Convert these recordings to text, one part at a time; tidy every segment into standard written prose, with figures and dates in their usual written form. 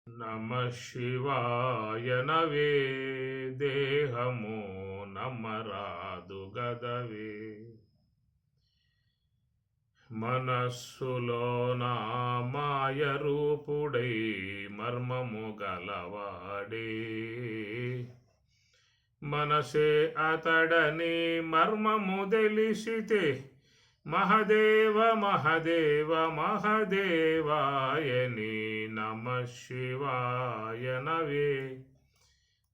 నమ శివాయ నవే దేహము నమరాదు గదవే మనస్సులో నా మాయ రూపుడై మర్మము గలవాడే మనసే అతడని మర్మము తెలిసితే మహదేవ మహదేవ మహదేవాయని నమ శివాయ నవే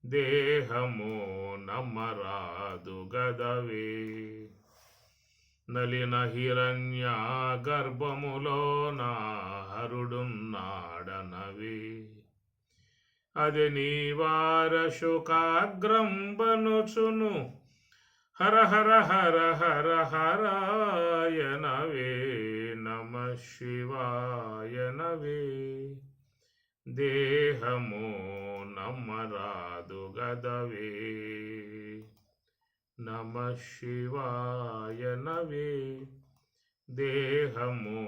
దేహము నమరాదు గదవే నలిన హిరణ్య గర్భములో నా హరుడున్నాడనవే అది నీవార శుకాగ్రంబనుచును హర హర హర హర హరాయ నవే నమ శివాయ నవే దేహము నమరాదు గదవే నమ శివాయ నవే దేహము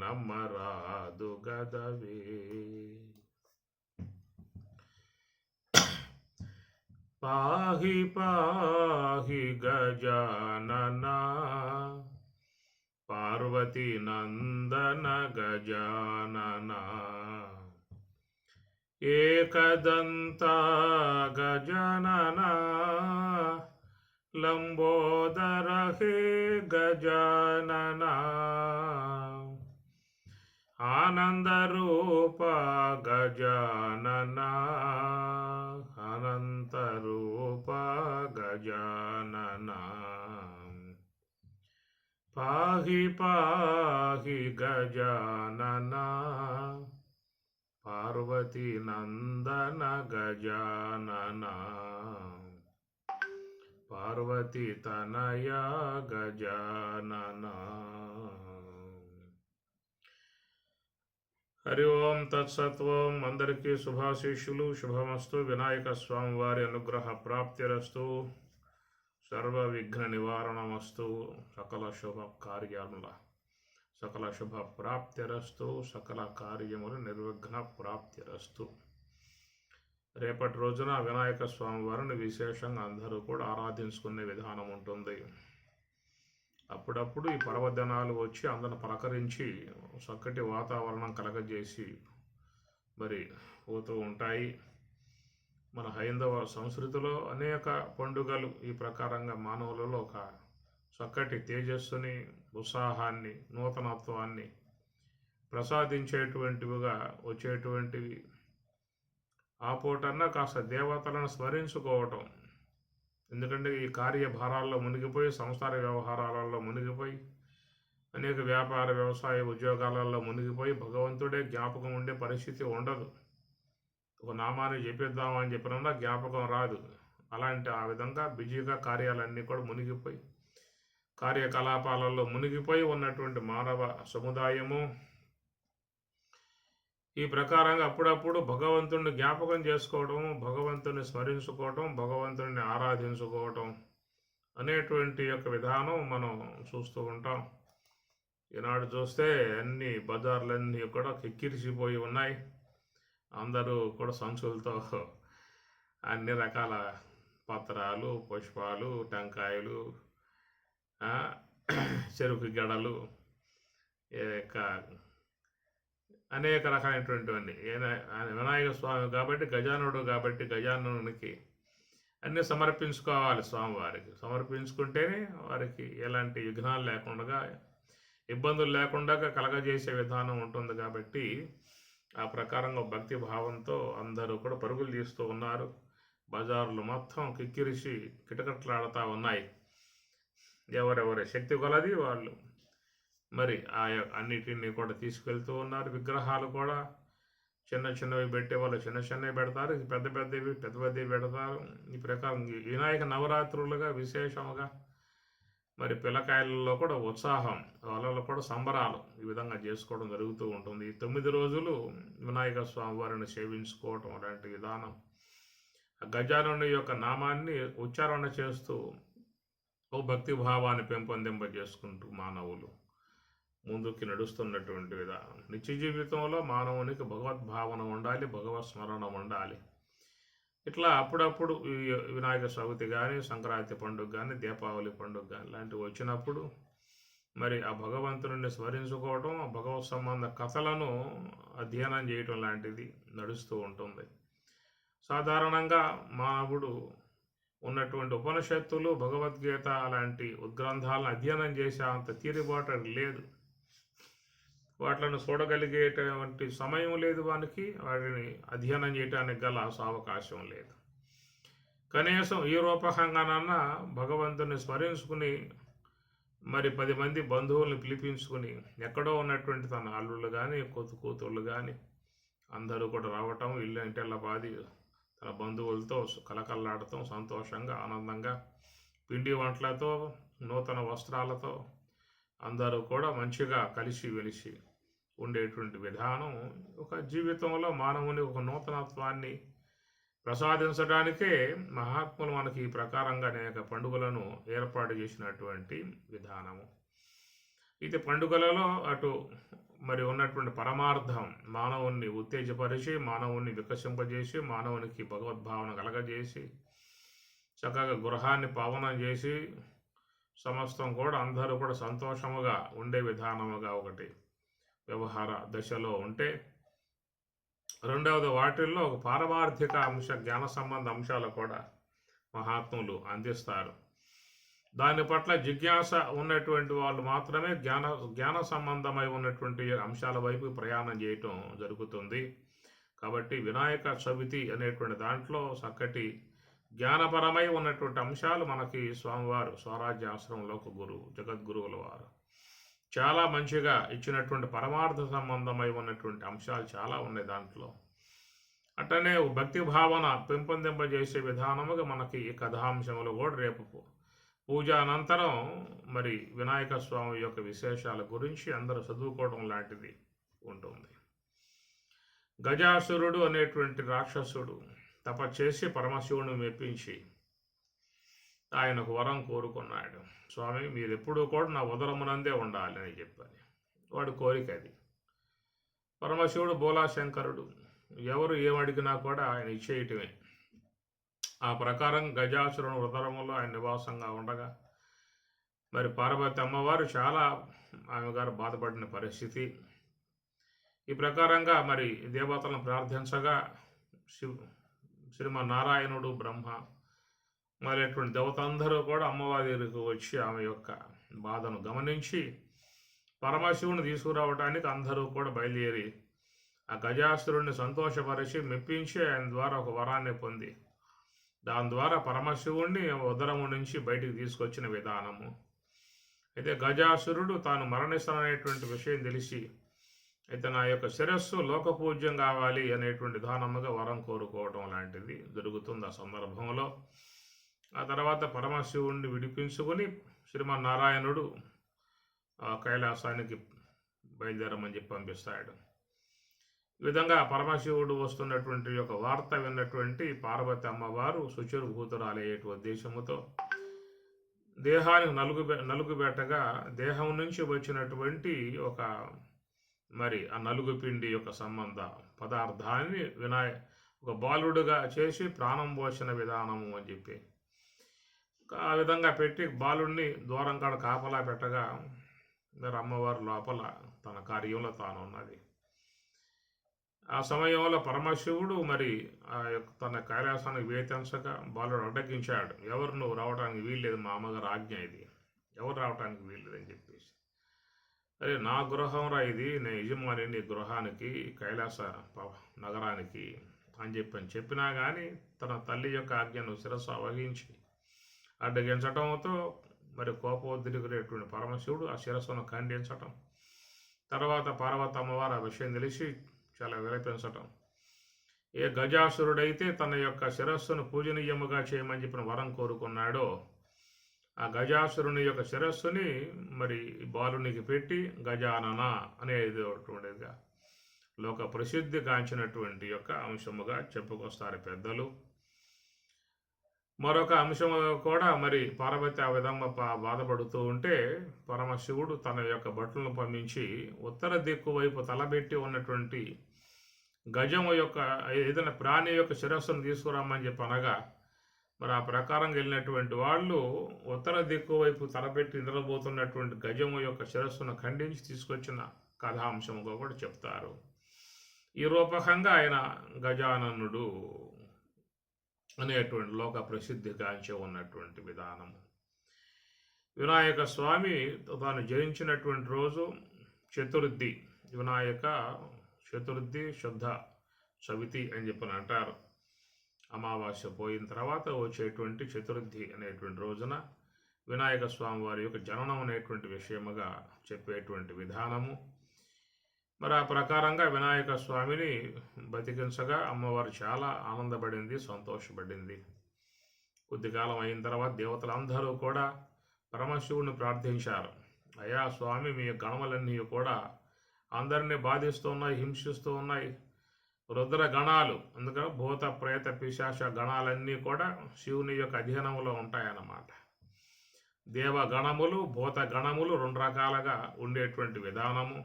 నమరాదు గదవే పాహి పాహి గజానన పార్వతీ నందన గజానన ఏకదంత గజానన లంబోదర హే గజానన ఆనందరూప గజానన అనంతరూప గజానన పాహి పాహి గజానన పార్వతీ నందన గజానన పార్వతీ తనయ గజానన. హరి ఓం తత్సత్వం. అందరికీ శుభాశీషులు. శుభమస్తు. వినాయక స్వామి వారి అనుగ్రహ ప్రాప్తిరస్తు. సర్వ విఘ్న నివారణమస్తు. సకల శుభ కార్యముల సకల శుభ ప్రాప్తిరస్తు. సకల కార్యములు నిర్విఘ్న ప్రాప్తిరస్తు. రేపటి రోజున వినాయక స్వామి వారిని విశేషంగా అందరూ కూడా ఆరాధించుకునే విధానం ఉంటుంది. అప్పుడప్పుడు ఈ పర్వదినాలు వచ్చి అందరిని పలకరించి చక్కటి వాతావరణం కలగజేసి మరి పోతూ ఉంటాయి. మన హైందవ సంస్కృతిలో అనేక పండుగలు ఈ ప్రకారంగా మానవులలో ఒక చక్కటి తేజస్సుని, ఉత్సాహాన్ని, నూతనత్వాన్ని ప్రసాదించేటువంటివిగా వచ్చేటువంటివి. ఆ పూటన్నా కాస్త దేవతలను స్మరించుకోవటం. ఎందుకంటే ఈ కార్యభారాల్లో మునిగిపోయి, సంసార వ్యవహారాలలో మునిగిపోయి, అనేక వ్యాపార వ్యవసాయ ఉద్యోగాలలో మునిగిపోయి భగవంతుడే జ్ఞాపకం ఉండే పరిస్థితి ఉండదు. ఒక నామాన్ని చెప్పిద్దామని చెప్పినా జ్ఞాపకం రాదు. అలాంటి ఆ విధంగా బిజీగా కార్యాలన్నీ కూడా మునిగిపోయి, కార్యకలాపాలలో మునిగిపోయి ఉన్నటువంటి మానవ సముదాయము ఈ ప్రకారంగా అప్పుడప్పుడు భగవంతుడిని జ్ఞాపకం చేసుకోవడం, భగవంతుని స్మరించుకోవటం, భగవంతుడిని ఆరాధించుకోవటం అనేటువంటి యొక్క విధానం మనం చూస్తూ ఉంటాం. ఈనాడు చూస్తే అన్ని బజార్లన్నీ కూడా కిక్కిరిసిపోయి ఉన్నాయి. అందరూ కూడా సంచులతో అన్ని రకాల పత్రాలు, పుష్పాలు, టెంకాయలు, చెరుకు గడలు, అనేక రకాలైనటువంటివన్నీ. వినాయక స్వామి కాబట్టి, గజానుడు కాబట్టి గజానునికి అన్నీ సమర్పించుకోవాలి. స్వామివారికి సమర్పించుకుంటేనే వారికి ఎలాంటి విఘ్నాలు లేకుండా, ఇబ్బందులు లేకుండా కలగజేసే విధానం ఉంటుంది. కాబట్టి ఆ ప్రకారంగా భక్తి భావంతో అందరూ కూడా పరుగులు తీస్తూ ఉన్నారు. బజార్లు మొత్తం కిక్కిరిసి కిటకిటలాడుతూ ఉన్నాయి. ఎవరెవరి శక్తి కొలది వాళ్ళు మరి అన్నిటినీ కూడా తీసుకెళ్తూ ఉన్నారు. విగ్రహాలు కూడా చిన్న చిన్నవి పెట్టే వాళ్ళు చిన్న చిన్నవి పెడతారు, పెద్ద పెద్దవి పెడతారు. ఈ ప్రకారం వినాయక నవరాత్రులుగా విశేషముగా మరి పిల్లకాయలలో కూడా ఉత్సాహం, వాళ్ళలో కూడా సంబరాలు ఈ విధంగా చేసుకోవడం జరుగుతూ ఉంటుంది. ఈ 9 రోజులు వినాయక స్వామి వారిని సేవించుకోవటం అలాంటి విధానం. గజానుని యొక్క నామాన్ని ఉచ్చారణ చేస్తూ ఓ భక్తి భావాన్ని పెంపొందింపజేసుకుంటూ మానవులు ముందుకి నడుస్తున్నటువంటి విధానం. నిత్య జీవితంలో మానవునికి భగవద్భావన ఉండాలి, భగవత్ స్మరణ ఉండాలి. ఇట్లా అప్పుడప్పుడు ఈ వినాయక చవితి కానీ, సంక్రాంతి పండుగ కానీ, దీపావళి పండుగ కానీ లాంటివి వచ్చినప్పుడు మరి ఆ భగవంతుని స్మరించుకోవడం, ఆ భగవత్ సంబంధ కథలను అధ్యయనం చేయటం లాంటిది నడుస్తూ ఉంటుంది. సాధారణంగా మానవుడు ఉన్నటువంటి ఉపనిషత్తులు, భగవద్గీత లాంటి ఉద్గ్రంథాలను అధ్యయనం చేసే అంత తీరుబాటు లేదు. వాటిని చూడగలిగేటువంటి సమయం లేదు వానికి, వాటిని అధ్యయనం చేయడానికి గల అవకాశం లేదు. కనీసం ఈ రూపకంగానన్నా భగవంతుని స్మరించుకుని మరి 10 మంది బంధువుల్ని పిలిపించుకుని ఎక్కడో ఉన్నటువంటి తన అల్లుళ్ళు కానీ, కూతుళ్ళు కానీ అందరూ కూడా రావటం, ఇల్లు ఇంటిళ్ళ పాది తన బంధువులతో కలకల్లాడటం, సంతోషంగా ఆనందంగా పిండి వంటలతో, నూతన వస్త్రాలతో అందరూ కూడా మంచిగా కలిసి వెలిసి ఉండేటువంటి విధానం ఒక జీవితంలో మానవుని ఒక నూతనత్వాన్ని ప్రసాదించడానికే మహాత్ములు మనకి ఈ ప్రకారంగా అనేక పండుగలను ఏర్పాటు చేసినటువంటి విధానము. ఇది పండుగలలో అటు మరి ఉన్నటువంటి పరమార్థం మానవుణ్ణి ఉత్తేజపరిచి, మానవుణ్ణి వికసింపజేసి, మానవునికి భగవద్భావన కలగజేసి, చక్కగా గృహాన్ని పావనం చేసి, సమస్తం కూడా అందరూ కూడా సంతోషముగా ఉండే విధానముగా ఒకటి వ్యవహార దశలో ఉంటే, రెండవది వాటిల్లో ఒక పారమార్థిక జ్ఞాన సంబంధ అంశాలు కూడా మహాత్ములు అందిస్తారు. దాని పట్ల జిజ్ఞాస ఉన్నటువంటి వాళ్ళు మాత్రమే జ్ఞాన సంబంధమై ఉన్నటువంటి అంశాల వైపు ప్రయాణం చేయటం జరుగుతుంది. కాబట్టి వినాయక చవితి అనేటువంటి దాంట్లో చక్కటి జ్ఞానపరమై ఉన్నటువంటి అంశాలు మనకి స్వామివారు స్వరాజ్య ఆశ్రమంలోకి జగద్గురువుల వారు చాలా మంచిగా ఇచ్చినటువంటి పరమార్థ సంబంధమై ఉన్నటువంటి అంశాలు చాలా ఉన్నాయి దాంట్లో. అట్టనే భక్తి భావన పెంపొందింపజేసే విధానముగా మనకి ఈ కథాంశములు కూడా రేపు పూజ అనంతరం మరి వినాయక స్వామి యొక్క విశేషాల గురించి అందరూ చదువుకోవడం లాంటిది ఉంటుంది. గజాసురుడు అనేటువంటి రాక్షసుడు తపస్చేసి పరమశివుని మెప్పించి ఆయనకు వరం కోరుకున్నాడు. స్వామి, మీరు ఎప్పుడూ కూడా నా ఉదరమునందే ఉండాలి అని చెప్పని. వాడు కోరిక అది. పరమశివుడు బోలాశంకరుడు, ఎవరు ఏమడిగినా కూడా ఆయన ఇచ్చేయటమే. ఆ ప్రకారం గజాసురుని ఉదరములో ఆయన నివాసంగా ఉండగా మరి పార్వతి అమ్మవారు చాలా ఆమెగారు బాధపడిన పరిస్థితి. ఈ ప్రకారంగా మరి దేవతలను ప్రార్థించగా శ్రీమన్నారాయణుడు, బ్రహ్మ మొదలైనటువంటి దేవతందరూ కూడా అమ్మవారి దగ్గరకు వచ్చి ఆమె యొక్క బాధను గమనించి పరమశివుని తీసుకురావడానికి అందరూ కూడా బయలుదేరి ఆ గజాసురుడిని సంతోషపరిచి మెప్పించి ఆయన ద్వారా ఒక వరాన్ని పొంది దాని ద్వారా పరమశివుణ్ణి ఉదరము నుంచి బయటికి తీసుకొచ్చిన విధానము. అయితే గజాసురుడు తాను మరణిస్తాననేటువంటి విషయం తెలిసి అయితే నా యొక్క శిరస్సు లోకపూజ్యం కావాలి అనేటువంటి విధానముగా వరం కోరుకోవడం లాంటిది జరుగుతుంది ఆ సందర్భంలో. ఆ తర్వాత పరమశివుణ్ణి విడిపించుకొని శ్రీమన్నారాయణుడు కైలాసానికి బయలుదేరమని చెప్పి పంపిస్తాడు. ఈ విధంగా పరమశివుడు వస్తున్నటువంటి యొక్క వార్త విన్నటువంటి పార్వతి అమ్మవారు శుచిర్భూతురాలయ్యేటి ఉద్దేశముతో దేహానికి నలుగుబెట్టగా దేహం నుంచి వచ్చినటువంటి ఒక మరి ఆ నలుగు పిండి యొక్క సంబంధ పదార్థాన్ని ఒక బాలుడుగా చేసి ప్రాణం పోసిన విధానము అని చెప్పి ఆ విధంగా పెట్టి బాలుడిని దూరం కాడ కాపలా పెట్టగా మరి అమ్మవారు లోపల తన కార్యంలో తాను ఉన్నది. ఆ సమయంలో పరమశివుడు మరి ఆ యొక్క తన కైలాసానికి వేతించగా బాలుడు అడ్డగించాడు. ఎవరు నువ్వు రావడానికి వీల్లేదు, మా అమ్మగారు ఆజ్ఞ ఇది, ఎవరు రావడానికి వీల్లేదని చెప్పేసి. అరే నా గృహం రా ఇది, నేను యజమాని నీ గృహానికి, కైలాస నగరానికి అని చెప్పినా కానీ తన తల్లి యొక్క ఆజ్ఞను శిరస్సు వహించి అడ్డగించటంతో మరి కోపోద్రిగురేటువంటి పరమశివుడు ఆ శిరస్సును ఖండించటం, తర్వాత పార్వతి అమ్మవారు ఆ విషయం తెలిసి చాలా విలపించటం. ఏ గజాసురుడైతే తన యొక్క శిరస్సును పూజనీయముగా చేయమని చెప్పిన వరం కోరుకున్నాడో ఆ గజాసురుని యొక్క శిరస్సుని మరి బాలునికి పెట్టి గజానన అనేటువంటిదిగా లోక ప్రసిద్ధి కాంచినటువంటి యొక్క అంశముగా చెప్పుకొస్తారు పెద్దలు. మరొక అంశం కూడా మరి పార్వతి ఆ విధంగా బాధపడుతూ ఉంటే పరమశివుడు తన యొక్క భటులను పంపించి ఉత్తర దిక్కు వైపు తలబెట్టి ఉన్నటువంటి గజము యొక్క ఏదైనా ప్రాణి యొక్క శిరస్సును తీసుకురామని చెప్పి అనగా మరి ఆ ప్రకారం వెళ్ళినటువంటి వాళ్ళు ఉత్తర దిక్కు వైపు తలపెట్టి నిద్రపోతున్నటువంటి గజము యొక్క శిరస్సును ఖండించి తీసుకొచ్చిన కథాంశముగా కూడా చెప్తారు. ఈ రూపకంగా ఆయన గజాననుడు అనేటువంటి లోక ప్రసిద్ధిగాంచి ఉన్నటువంటి విధానము. వినాయక స్వామి తాను జయించినటువంటి రోజు చతుర్థి, వినాయక చతుర్థి శుద్ధ చవితి అని చెప్పని అంటారు. అమావాస్య పోయిన తర్వాత వచ్చేటువంటి చతుర్థి అనేటువంటి రోజున వినాయక స్వామి వారి యొక్క జననం అనేటువంటి విషయముగా చెప్పేటువంటి విధానము. మరి ఆ ప్రకారంగా వినాయక స్వామిని బతికించగా అమ్మవారు చాలా ఆనందపడింది, సంతోషపడింది. కొద్దికాలం అయిన తర్వాత దేవతలందరూ కూడా పరమశివుని ప్రార్థించారు. అయ్యా స్వామి, మీ గణములన్నీ కూడా అందరినీ బాధిస్తూ ఉన్నాయి, హింసిస్తూ ఉన్నాయి. రుద్ర గణాలు, అందుకని భూత ప్రేత పిశాచ గణాలన్నీ కూడా శివుని యొక్క అధీనంలో ఉంటాయన్నమాట. దేవగణములు భూత గణములు రెండు రకాలుగా ఉండేటువంటి విధానము.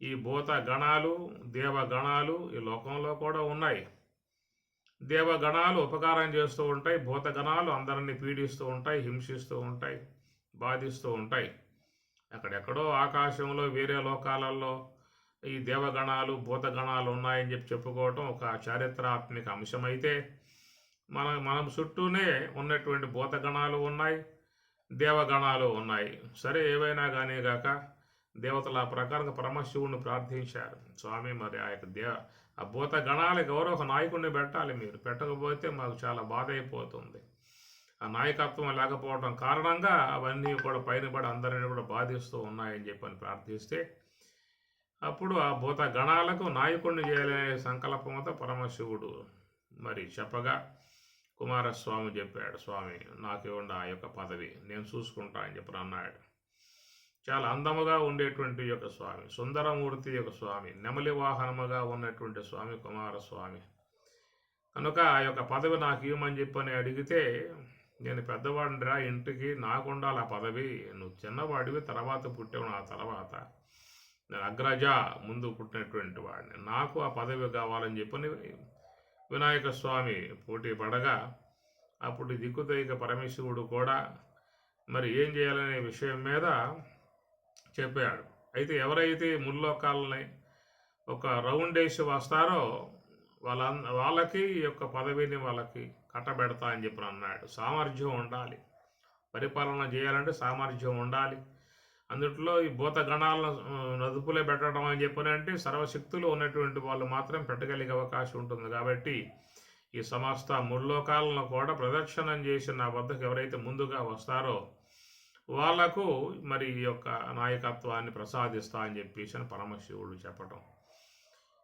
ఈ భూత గణాలు దేవగణాలు ఈ లోకంలో కూడా ఉన్నాయి. దేవగణాలు ఉపకారం చేస్తూ ఉంటాయి, భూత గణాలు అందరినీ పీడిస్తూ ఉంటాయి, హింసిస్తూ ఉంటాయి, బాధిస్తూ ఉంటాయి. అక్కడెక్కడో ఆకాశంలో వేరే లోకాలలో ఈ దేవగణాలు భూతగణాలు ఉన్నాయని చెప్పి చెప్పుకోవటం ఒక చారిత్రాత్మక అంశమైతే మనం చుట్టూనే ఉన్నటువంటి భూతగణాలు ఉన్నాయి, దేవగణాలు ఉన్నాయి. సరే, ఏవైనా కానీ గాక దేవతల ప్రకారంగా పరమశివుని ప్రార్థించారు. స్వామి, మరి ఆ యొక్క ఆ భూత గణాలకు ఎవరో ఒక నాయకుడిని పెట్టాలి, మీరు పెట్టకపోతే మాకు చాలా బాధ అయిపోతుంది. ఆ నాయకత్వం లేకపోవడం కారణంగా అవన్నీ కూడా పైన పడి అందరినీ కూడా బాధిస్తూ ఉన్నాయని చెప్పని ప్రార్థిస్తే అప్పుడు ఆ భూత గణాలకు నాయకుడిని చేయాలనే సంకల్పంతో పరమశివుడు మరి చెప్పగా కుమారస్వామి చెప్పాడు, స్వామి నాకు ఇవ్వండి ఆ యొక్క పదవి, నేను చూసుకుంటా అని చెప్పి అన్నాడు. చాలా అందముగా ఉండేటువంటి యొక్క స్వామి, సుందరమూర్తి యొక్క స్వామి, నెమలి వాహనముగా ఉన్నటువంటి స్వామి కుమారస్వామి. కనుక ఆ యొక్క పదవి నాకు ఇవ్వమని చెప్పని అడిగితే, నేను పెద్దవాడిరా, ఇంటికి నాకు ఉండాలి ఆ పదవి, నువ్వు చిన్నవాడివి, తర్వాత పుట్టావు, నా తర్వాత నేను అగ్రజ, ముందు పుట్టినటువంటి వాడిని, నాకు ఆ పదవి కావాలని చెప్పని వినాయక స్వామి పోటీ పడగా అప్పుడు దిక్కుతోయిక పరమేశ్వరుడు కూడా మరి ఏం చేయాలనే విషయం మీద చెప్పాడు. అయితే ఎవరైతే ముల్లోకాలని ఒక రౌండ్ వేసి వస్తారో వాళ్ళకి ఈ యొక్క పదవిని వాళ్ళకి కట్టబెడతా అని చెప్పి అన్నాడు. సామర్థ్యం ఉండాలి, పరిపాలన చేయాలంటే సామర్థ్యం ఉండాలి. అందుట్లో ఈ భూత గణాలను నదుపులే పెట్టడం అని చెప్పనంటే సర్వశక్తులు ఉన్నటువంటి వాళ్ళు మాత్రం పెట్టగలిగే అవకాశం ఉంటుంది. కాబట్టి ఈ సమస్త ముల్లోకాలను కూడా ప్రదక్షిణం చేసి నా వద్దకు ఎవరైతే ముందుగా వస్తారో వాళ్లకు మరి ఈ యొక్క నాయకత్వాన్ని ప్రసాదిస్తా అని చెప్పేసి పరమశివుడు చెప్పటం.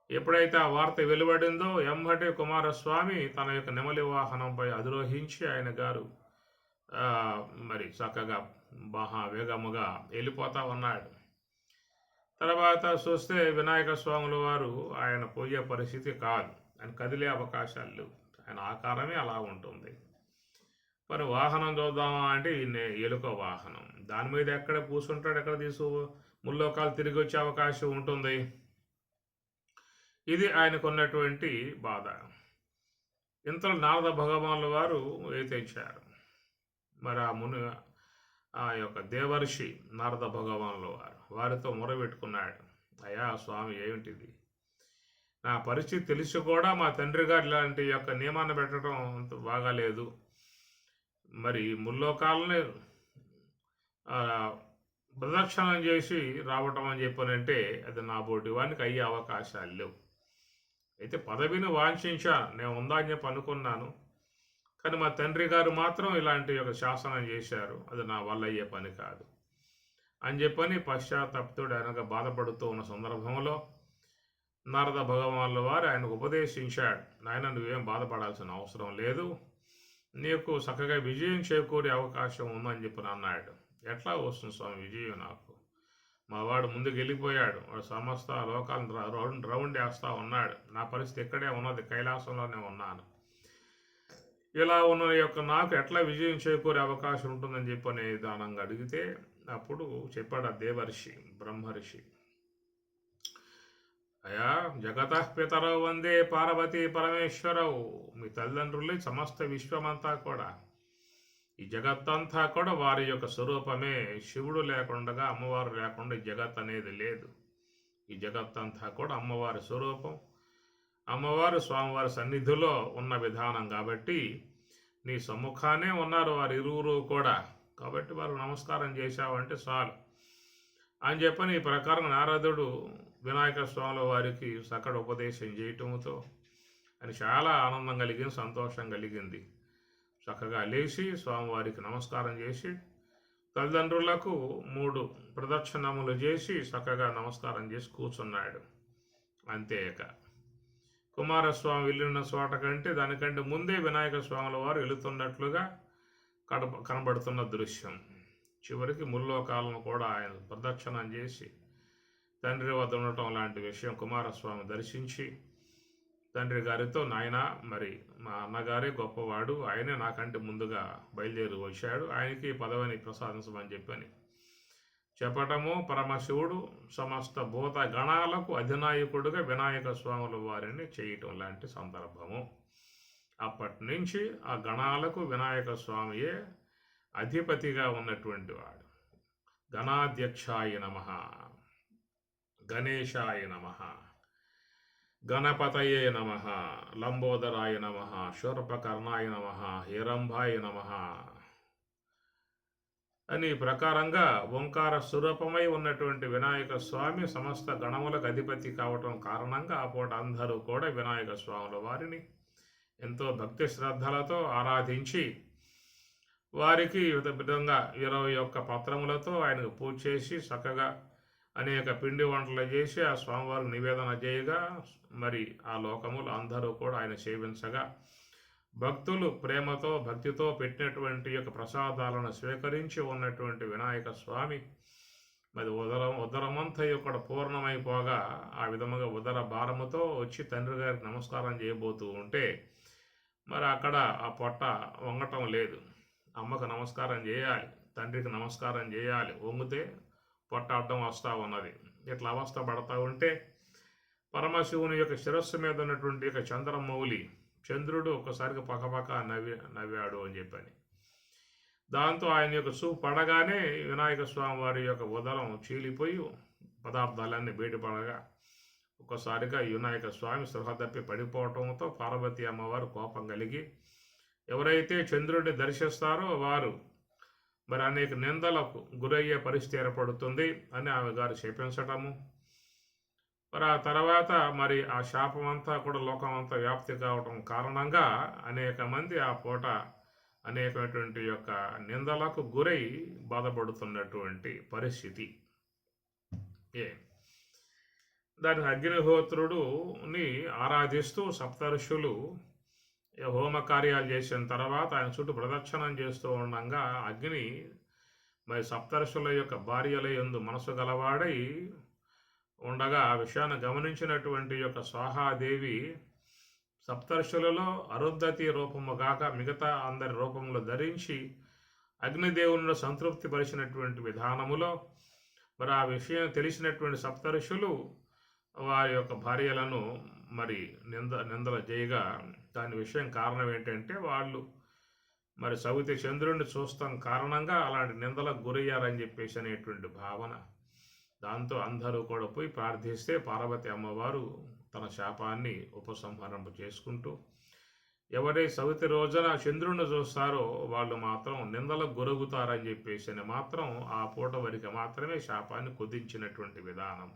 ఎప్పుడైతే ఆ వార్త వెలువడిందో ఎంబటి కుమారస్వామి తన యొక్క నెమలి వాహనంపై అధిరోహించి ఆయన గారు మరి చక్కగా మహావేగముగా వెళ్ళిపోతా ఉన్నాడు. తర్వాత చూస్తే వినాయక స్వాముల వారు ఆయన పోయే పరిస్థితి కాదు, ఆయన కదిలే అవకాశాలు లేవు, ఆయన ఆకారమే అలా ఉంటుంది. మరి వాహనం చూద్దామా అంటే ఎలుక వాహనం, దాని మీద ఎక్కడ కూర్చుంటాడు, ఎక్కడ ముల్లోకాలు తిరిగి వచ్చే అవకాశం ఉంటుంది. ఇది ఆయనకున్నటువంటి బాధ. ఇంతలో నారద భగవానుల వారు తెచ్చారు. మరి ఆ యొక్క దేవర్షి నారద భగవానుల వారితో మొరబెట్టుకున్నాడు. అయ్యా స్వామి, ఏమిటిది, నా పరిస్థితి తెలిసి కూడా మా తండ్రి గారు ఇలాంటి యొక్క నియమాన్ని పెట్టడం అంత బాగాలేదు. మరి ముల్లోకాలని ప్రదక్షిణం చేసి రావటం అని చెప్పనంటే అది నా బోటి వానికి అయ్యే అవకాశాలు లేవు. అయితే పదవిని వాంఛించా, నేను ఉందా అని చెప్పి అనుకున్నాను, కానీ మా తండ్రి గారు మాత్రం ఇలాంటి ఒక శాసనం చేశారు, అది నా వల్ల అయ్యే పని కాదు అని చెప్పని పశ్చాత్తాపతుడు ఆయనగా బాధపడుతూ ఉన్న సందర్భంలో నారద భగవానుల వారు ఆయనకు ఉపదేశించాడు. నాయన, నువ్వేం బాధపడాల్సిన అవసరం లేదు, నీకు చక్కగా విజయం చేకూరే అవకాశం ఉందని చెప్పి అన్నాడు. ఎట్లా వస్తుంది స్వామి విజయం నాకు, మా వాడు ముందుకు వెళ్ళిపోయాడు, వాడు సమస్త లోకాలను రౌండ్ వేస్తూ ఉన్నాడు, నా పరిస్థితి ఇక్కడే ఉన్నది, కైలాసంలోనే ఉన్నాను, ఇలా ఉన్న యొక్క నాకు ఎట్లా విజయం చేకూరే అవకాశం ఉంటుందని చెప్పని దానంగా అడిగితే అప్పుడు చెప్పాడు ఆ దేవర్షి బ్రహ్మర్షి, అయా జగతః పితరౌ వందే పార్వతీ పరమేశ్వరవు, మీ తల్లిదండ్రులు సమస్త విశ్వమంతా కూడా ఈ జగత్తంతా కూడా వారి యొక్క స్వరూపమే. శివుడు లేకుండా అమ్మవారు లేకుండా ఈ జగత్ అనేది లేదు. ఈ జగత్తంతా కూడా అమ్మవారి స్వరూపం. అమ్మవారు స్వామివారి సన్నిధిలో ఉన్న విధానం కాబట్టి నీ సమ్ముఖానే ఉన్నారు వారు ఇరువురు కూడా. కాబట్టి వారు నమస్కారం చేశావంటే చాలు అని చెప్పని ఈ ప్రకారం నారదుడు వినాయక స్వాముల వారికి సకల ఉపదేశం చేయటంతో అని చాలా ఆనందం కలిగింది, సంతోషం కలిగింది. చక్కగా లేచి స్వామివారికి నమస్కారం చేసి తల్లిదండ్రులకు 3 ప్రదక్షిణములు చేసి చక్కగా నమస్కారం చేసి కూర్చున్నాడు. అంతేక కుమారస్వామి వెళ్ళిన చోట కంటే దానికంటే ముందే వినాయక స్వాముల వారు వెళుతున్నట్లుగా కనబడుతున్న దృశ్యం. చివరికి ముల్లోకాలను కూడా ఆయన ప్రదక్షిణం చేసి తండ్రి వద్ద ఉండటం లాంటి విషయం కుమారస్వామి దర్శించి తండ్రి గారితో, నాయన మరి మా అన్నగారే గొప్పవాడు, ఆయనే నాకంటే ముందుగా బయలుదేరి వచ్చాడు, ఆయనకి పదవిని ప్రసాదించమని చెప్పని చెప్పటము, పరమశివుడు సమస్త భూత గణాలకు అధినాయకుడుగా వినాయక స్వాముల వారిని చేయటం లాంటి సందర్భము. అప్పటి నుంచి ఆ గణాలకు వినాయక స్వామియే అధిపతిగా ఉన్నటువంటి వాడు. గణాధ్యక్షాయ నమః, గణేశాయ నమః, గణపతయే నమః, లంబోదరాయ నమః, శూర్పకర్ణాయ నమః, హిరంభాయ నమః అని ప్రకారంగా ఓంకార స్వరూపమై ఉన్నటువంటి వినాయక స్వామి సమస్త గణములకు అధిపతి కావటం కారణంగా ఆ పూట అందరూ కూడా వినాయక స్వాముల వారిని ఎంతో భక్తి శ్రద్ధలతో ఆరాధించి వారికి విధంగా 21 పత్రములతో ఆయనకు పూజ చేసి చక్కగా అనేక పిండి వంటలు చేసి ఆ స్వామివారికి నివేదన చేయగా మరి ఆ లోకములు అందరూ కూడా ఆయన సేవించగా భక్తులు ప్రేమతో భక్తితో పెట్టినటువంటి యొక్క ప్రసాదాలను స్వీకరించి ఉన్నటువంటి వినాయక స్వామి మరి ఉదరమంతా కూడా పూర్ణమైపోగా ఆ విధముగా ఉదర భారముతో వచ్చి తండ్రి గారికి నమస్కారం చేయబోతూ ఉంటే మరి అక్కడ ఆ పొట్ట వంగటం లేదు. అమ్మకు నమస్కారం చేయాలి, తండ్రికి నమస్కారం చేయాలి, వంగితే పొట్ట అడ్డం వస్తూ ఉన్నది. ఇట్లా అవస్థ పడతా ఉంటే పరమశివుని యొక్క శిరస్సు మీద ఉన్నటువంటి యొక్క చంద్రమౌళి చంద్రుడు ఒక్కసారిగా పక్కపక్క నవ్వాడు అని చెప్పని దాంతో ఆయన యొక్క చూపు పడగానే వినాయక స్వామి వారి యొక్క ఉదరం చీలిపోయి పదార్థాలన్నీ బయటపడగా ఒక్కసారిగా వినాయక స్వామి సృహ తప్పి పడిపోవటంతో పార్వతీ అమ్మవారు కోపం కలిగి ఎవరైతే చంద్రుడిని దర్శిస్తారో వారు మరి అనేక నిందలకు గురయ్యే పరిస్థితి ఏర్పడుతుంది అని ఆమె గారు శపించటము. మరి ఆ తర్వాత మరి ఆ శాపం అంతా కూడా లోకం అంతా వ్యాప్తి కావటం కారణంగా అనేక మంది ఆ పూట అనేకమైనటువంటి యొక్క నిందలకు గురై బాధపడుతున్నటువంటి పరిస్థితి. దాని అగ్నిహోత్రుడుని ఆరాధిస్తూ సప్తఋషులు హోమ కార్యాలు చేసిన తర్వాత ఆయన చుట్టూ ప్రదక్షిణం చేస్తూ ఉండగా అగ్ని మరి సప్తఋషుల యొక్క భార్యల యందు మనసు గలవాడై ఉండగా ఆ విషయాన్ని గమనించినటువంటి యొక్క స్వాహాదేవి సప్తర్షులలో అరుంధతి రూపము కాక మిగతా అందరి రూపములు ధరించి అగ్నిదేవులను సంతృప్తి పరిచినటువంటి విధానములో మరి ఆ విషయం తెలిసినటువంటి సప్తర్షులు వారి యొక్క భార్యలను మరి నిందలు చేయగా దాని విషయం కారణం ఏంటంటే వాళ్ళు మరి సవితి చంద్రుడిని చూస్తాం కారణంగా అలాంటి నిందలకు గురయ్యారని చెప్పేసి అనేటువంటి భావన. దాంతో అందరూ కూడా పోయి ప్రార్థిస్తే పార్వతి అమ్మవారు తన శాపాన్ని ఉపసంహరింప చేసుకుంటూ ఎవరై సవితి రోజున చంద్రుడిని చూస్తారో వాళ్ళు మాత్రం నిందలకు గురగుతారని చెప్పేసి మాత్రం ఆ పూట వరకు మాత్రమే శాపాన్ని కుదించినటువంటి విధానం.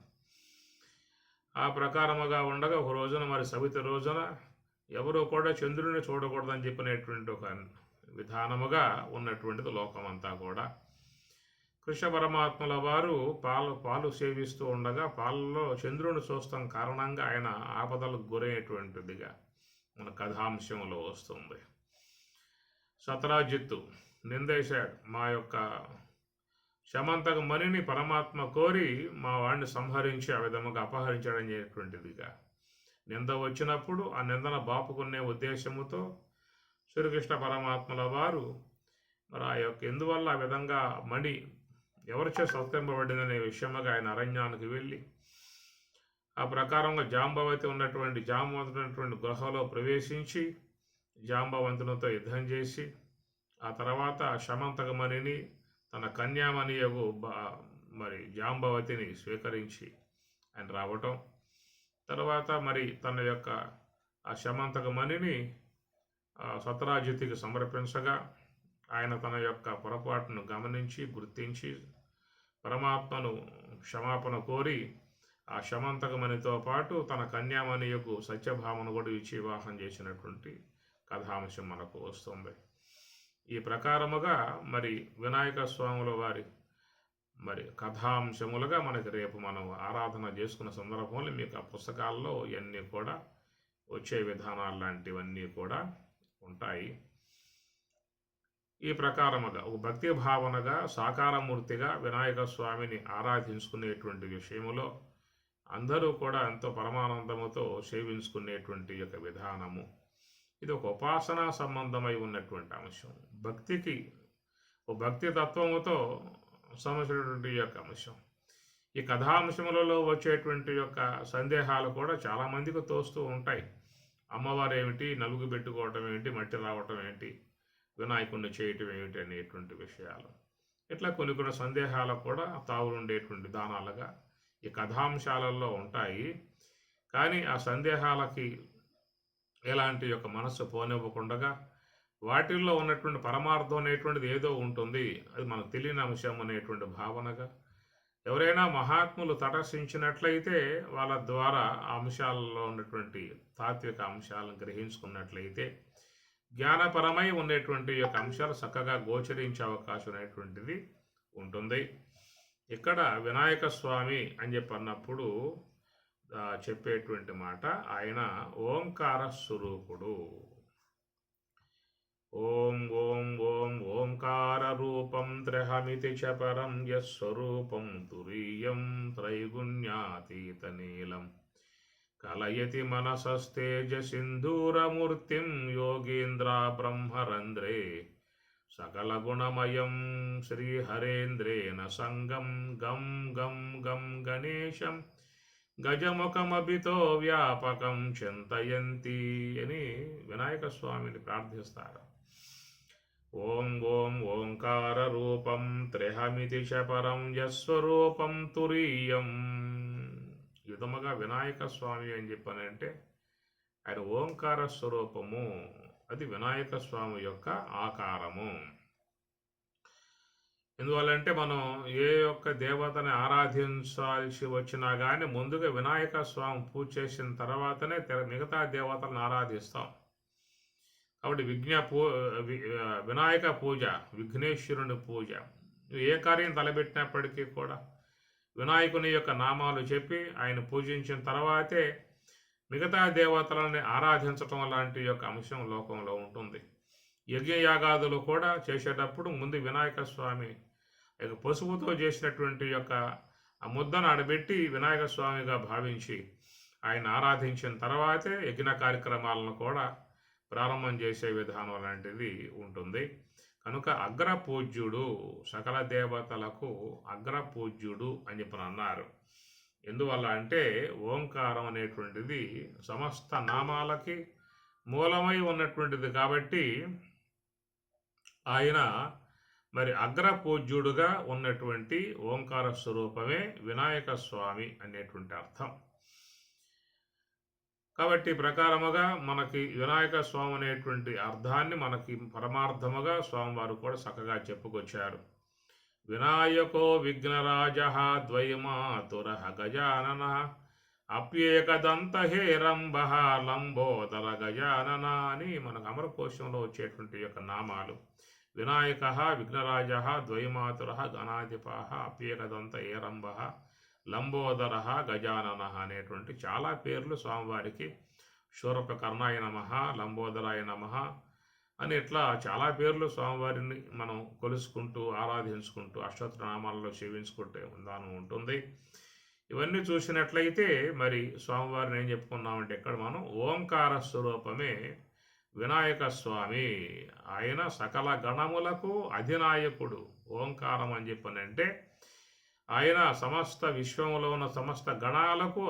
ఆ ప్రకారముగా ఉండగా ఒక రోజున మరి సవితి రోజున ఎవరూ కూడా చంద్రుడిని చూడకూడదని చెప్పినటువంటి ఒక విధానముగా ఉన్నటువంటిది లోకమంతా కూడా. కృష్ణ పరమాత్మల వారు పాలు సేవిస్తూ ఉండగా పాలలో చంద్రుని చూస్తాం కారణంగా ఆయన ఆపదలకు గురయ్యేటువంటిదిగా మన కథాంశంలో వస్తుంది. సత్రాజిత్తు నిందేశాడు, మా యొక్క శమంతక మణిని పరమాత్మ కోరి మా వాడిని సంహరించి ఆ విధముగా అపహరించడం అనేటువంటిదిగా నింద వచ్చినప్పుడు ఆ నిందన బాపుకునే ఉద్దేశముతో శ్రీకృష్ణ పరమాత్మల వారు మరి ఆ యొక్క ఎందువల్ల ఆ విధంగా మణి ఎవరిచే సత్కరింపబడిందనే విషయముగా ఆయన అరణ్యానికి వెళ్ళి ఆ ప్రకారంగా జాంబవతి ఉన్నటువంటి గృహలో ప్రవేశించి జాంబవంతునితో యుద్ధం చేసి ఆ తర్వాత శమంతకమణిని తన కన్యామణియగు మరి జాంబవతిని స్వీకరించి ఆయన రావటం, తర్వాత మరి తన యొక్క ఆ శమంతకమణిని సత్రాజిత్తుకి సమర్పించగా ఆయన తన యొక్క పొరపాటును గమనించి గుర్తించి పరమాత్మను క్షమాపణ కోరి ఆ శమంతకమణితో పాటు తన కన్యామణియకు సత్యభామను కూడా ఇచ్చి వివాహం చేసినటువంటి కథాంశం మనకు వస్తుంది. ఈ ప్రకారముగా మరి వినాయక స్వాముల వారి మరి కథాంశములుగా మనకి రేపు మనం ఆరాధన చేసుకున్న సందర్భంలో మీకు ఆ పుస్తకాల్లో ఇవన్నీ కూడా వచ్చే విధానాలు లాంటివన్నీ కూడా ఉంటాయి. ఈ ప్రకారముగా ఒక భక్తి భావనగా సాకారమూర్తిగా వినాయక స్వామిని ఆరాధించుకునేటువంటి విషయములో అందరూ కూడా ఎంతో పరమానందముతో సేవించుకునేటువంటి యొక్క విధానము, ఇది ఒక ఉపాసనా సంబంధమై ఉన్నటువంటి అంశం. భక్తికి ఒక భక్తి తత్వముతో సంబంధించినటువంటి యొక్క అంశం. ఈ కథాంశములలో వచ్చేటువంటి యొక్క సందేహాలు కూడా చాలామందికి తోస్తూ ఉంటాయి. అమ్మవారు ఏమిటి, నలుగు పెట్టుకోవటం ఏమిటి, మట్టి రావటం ఏంటి, వినాయకుడిని చేయటం ఏమిటి అనేటువంటి విషయాలు, ఇట్లా కొన్ని సందేహాలు కూడా తావులుండేటువంటి దానాలుగా ఈ కథాంశాలలో ఉంటాయి. కానీ ఆ సందేహాలకి ఎలాంటి యొక్క మనస్సు పోనివ్వకుండా వాటిల్లో ఉన్నటువంటి పరమార్థం అనేటువంటిది ఏదో ఉంటుంది, అది మనకు తెలియని అంశం అనేటువంటి భావనగా ఎవరైనా మహాత్ములు తటస్థించినట్లయితే వాళ్ళ ద్వారా ఆ అంశాలలో ఉన్నటువంటి తాత్విక అంశాలను గ్రహించుకున్నట్లయితే జ్ఞానపరమై ఉండేటువంటి యొక్క అంశాలు చక్కగా గోచరించే అవకాశం అనేటువంటిది ఉంటుంది. ఇక్కడ వినాయక స్వామి అని చెప్పి అన్నప్పుడు చెప్పేటువంటి మాట, ఆయన ఓంకార స్వరూపుడు. ఓం ఓం ఓం ఓంకార రూపం త్రహమితి చపరం యస్వరూపం తురీయం త్రైగుణ్యాతీత నీలం కలయతి మనసస్తేజ సింధూరమూర్తిం యోగీంద్ర బ్రహ్మరంధ్రే సకల గుణమయం శ్రీహరేంద్రేణ సంగం గం గం గం గణేశం గజముఖమభితో వ్యాపకం చింతయంతి అని వినాయక స్వామిని ప్రార్థిస్తారు. ఓం ఓం ఓంకార రూపం త్రిహమితి శపరం యస్వరూపం తురీయం. ఈ విధముగా వినాయక స్వామి అని చెప్పానంటే ఆయన ఓంకార స్వరూపము, అది వినాయక స్వామి యొక్క ఆకారము. ఎందువల్లంటే మనం ఏ యొక్క దేవతని ఆరాధించాల్సి వచ్చినా కానీ ముందుగా వినాయక స్వామి పూజ చేసిన తర్వాతనే మిగతా దేవతలను ఆరాధిస్తాం. కాబట్టి వినాయక పూజ, విఘ్నేశ్వరుని పూజ, ఏ కార్యం తలపెట్టినప్పటికీ కూడా వినాయకుని యొక్క నామాలు చెప్పి ఆయన పూజించిన తర్వాతే మిగతా దేవతలని ఆరాధించటం లాంటి యొక్క అంశం లోకంలో ఉంటుంది. యజ్ఞయాగాదులు కూడా చేసేటప్పుడు ముందు వినాయక స్వామి యొక్క పసుపుతో చేసినటువంటి యొక్క ఆ ముద్దను ఆడబెట్టి వినాయక స్వామిగా భావించి ఆయన ఆరాధించిన తర్వాతే యజ్ఞ కార్యక్రమాలను కూడా ప్రారంభం చేసే విధానం లాంటిది ఉంటుంది. కనుక అగ్రపూజ్యుడు, సకల దేవతలకు అగ్రపూజ్యుడు అని చెప్పి అన్నారు. ఎందువల్ల అంటే ఓంకారం అనేటువంటిది సమస్త నామాలకి మూలమై ఉన్నటువంటిది కాబట్టి ఆయన మరి అగ్రపూజ్యుడుగా ఉన్నటువంటి ఓంకార స్వరూపమే వినాయక స్వామి అనేటువంటి అర్థం. కాబట్టి ప్రకారముగా మనకి వినాయక స్వామి అనేటువంటి అర్థాన్ని మనకి పరమార్థముగా స్వామివారు కూడా చక్కగా చెప్పుకొచ్చారు. వినాయకో విఘ్నరాజ ద్వైమాతుర గజానన అప్యేకదంత హేరంబ లంబోదర గజానన అని మనకు అమరకోశంలో వచ్చేటువంటి యొక్క నామాలు. వినాయక విఘ్నరాజ ద్వైమాతుర గణాధిప అప్యేకదంత ఏరంబ లంబోదర గజానన అనేటువంటి చాలా పేర్లు స్వామివారికి, శూరపకర్ణాయ నమః, లంబోదరాయ నమః అని ఇట్లా చాలా పేర్లు స్వామివారిని మనం కొలుసుకుంటూ ఆరాధించుకుంటూ అష్టోత్తరనామాలలో సేవించుకుంటే విధానం ఉంటుంది. ఇవన్నీ చూసినట్లయితే మరి స్వామివారిని ఏం చెప్పుకున్నామంటే ఇక్కడ మనం ఓంకార స్వరూపమే వినాయక స్వామి. ఆయన సకల గణములకు అధినాయకుడు. ఓంకారం అని చెప్పనంటే ఆయన సమస్త విశ్వంలో ఉన్న సమస్త గణాలకు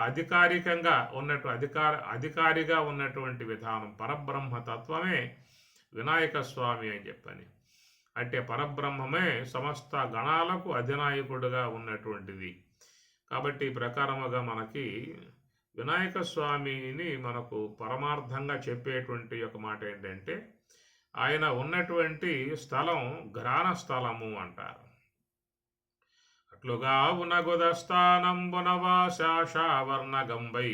అధికారికంగా అధికారిగా ఉన్నటువంటి విధానం పరబ్రహ్మ తత్వమే వినాయక స్వామి అని చెప్పని. అంటే పరబ్రహ్మమే సమస్త గణాలకు అధినాయకుడుగా ఉన్నటువంటిది. కాబట్టి ఈ ప్రకారముగా మనకి వినాయక స్వామిని మనకు పరమార్థంగా చెప్పేటువంటి ఒక మాట ఏంటంటే ఆయన ఉన్నటువంటి స్థలం గ్రాణ స్థలము అంటారు. అట్లుగా ఉనగుదస్థానంబునవాశావర్ణగంబై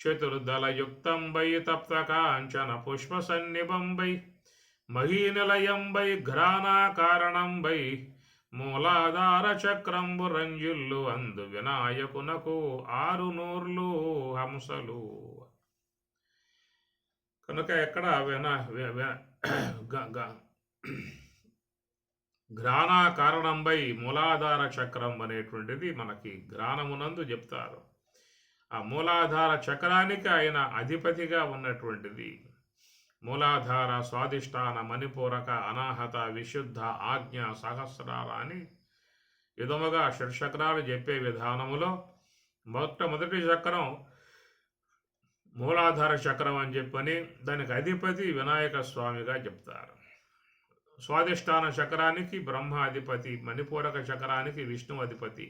చతుర్దళయుక్తంబై తప్త కాంచన పుష్ప సన్నిభంబై మహీనిలయంబై ఘ్రాణాకారణంబై మూలాధార చక్రంబు రంజిల్లు అందు వినాయకునకు 6 నూర్లు హంసలు. కనుక ఎక్కడ ఘ్రాణ కారణంపై మూలాధార చక్రం అనేటువంటిది మనకి ఘ్రాణమునందు చెప్తారు. ఆ మూలాధార చక్రానికి ఆయన అధిపతిగా ఉన్నటువంటిది. మూలాధార, స్వాదిష్టాన, మణిపూరక, అనాహత, విశుద్ధ, ఆజ్ఞ, సహస్రార అని విధముగా షట్చక్రాలు చెప్పే విధానములో మొట్టమొదటి చక్రం మూలాధార చక్రం అని చెప్పని దానికి అధిపతి వినాయక స్వామిగా చెప్తారు. స్వాదిష్టాన చక్రానికి బ్రహ్మ అధిపతి, మణిపూరక చక్రానికి విష్ణు అధిపతి,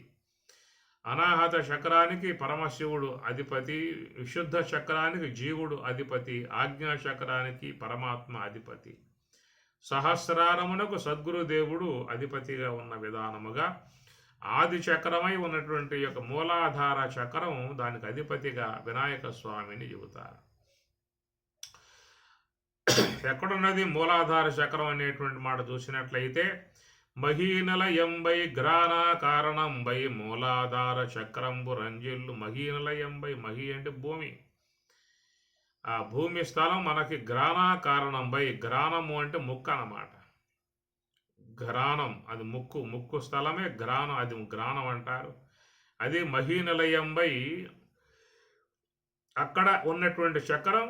అనాహత చక్రానికి పరమశివుడు అధిపతి, విశుద్ధ చక్రానికి జీవుడు అధిపతి, ఆజ్ఞా చక్రానికి పరమాత్మ అధిపతి, సహస్రారమునకు సద్గురుదేవుడు అధిపతిగా ఉన్న విధానముగా ఆది చక్రమై ఉన్నటువంటి యొక్క మూలాధార చక్రం దానికి అధిపతిగా వినాయక స్వామిని చెబుతారు. ఎక్కడున్నది మూలాధార చక్రం అనేటువంటి మాట చూసినట్లయితే మహీనలయంబై ఘ్రాణ కారణంబై మూలాధార చక్రంబు రంజిల్లు. మహీనలయంబై, మహి అంటే భూమి, ఆ భూమి స్థలం మనకి ఘ్రాణ కారణంబై. ఘ్రాణము అంటే ముక్కు అన్నమాట. ఘ్రాణం అది ముక్కు స్థలమే ఘ్రాణం, అది ఘ్రాణం అంటారు. అది మహీనలయంబై అక్కడ ఉన్నటువంటి చక్రం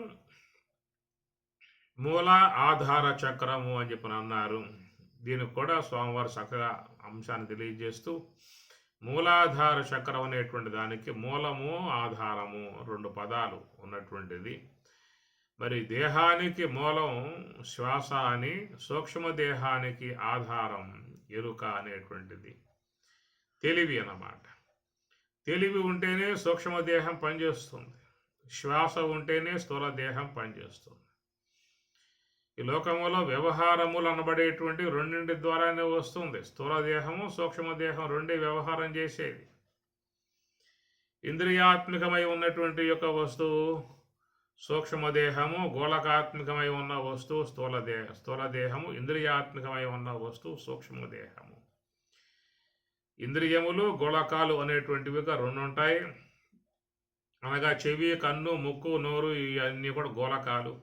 మూల ఆధార చక్రము అని చెప్పి అన్నారు. దీనికి కూడా స్వామివారు చక్కగా అంశాన్ని తెలియజేస్తూ మూలాధార చక్రం అనేటువంటి దానికి మూలము ఆధారము 2 పదాలు ఉన్నటువంటిది. మరి దేహానికి మూలం శ్వాస అని, సూక్ష్మదేహానికి ఆధారం ఎరుక అనేటువంటిది. తెలివి అన్నమాట. తెలివి ఉంటేనే సూక్ష్మదేహం పనిచేస్తుంది, శ్వాస ఉంటేనే స్థూల దేహం పనిచేస్తుంది. ఈ లోకములో వ్యవహారములు అనబడేటువంటి రెండింటి ద్వారానే వస్తుంది. స్థూల దేహము, సూక్ష్మదేహం రెండే వ్యవహారం చేసేది. ఇంద్రియాత్మికమై ఉన్నటువంటి యొక్క వస్తువు సూక్ష్మదేహము, గోళకాత్మికమై ఉన్న వస్తువు స్థూల దేహము, ఇంద్రియాత్మికమై ఉన్న వస్తువు సూక్ష్మదేహము. ఇంద్రియములు గోళకాలు అనేటువంటివిగా 2 ఉంటాయి. అనగా చెవి, కన్ను, ముక్కు, నోరు ఇవన్నీ కూడా గోళకాలు.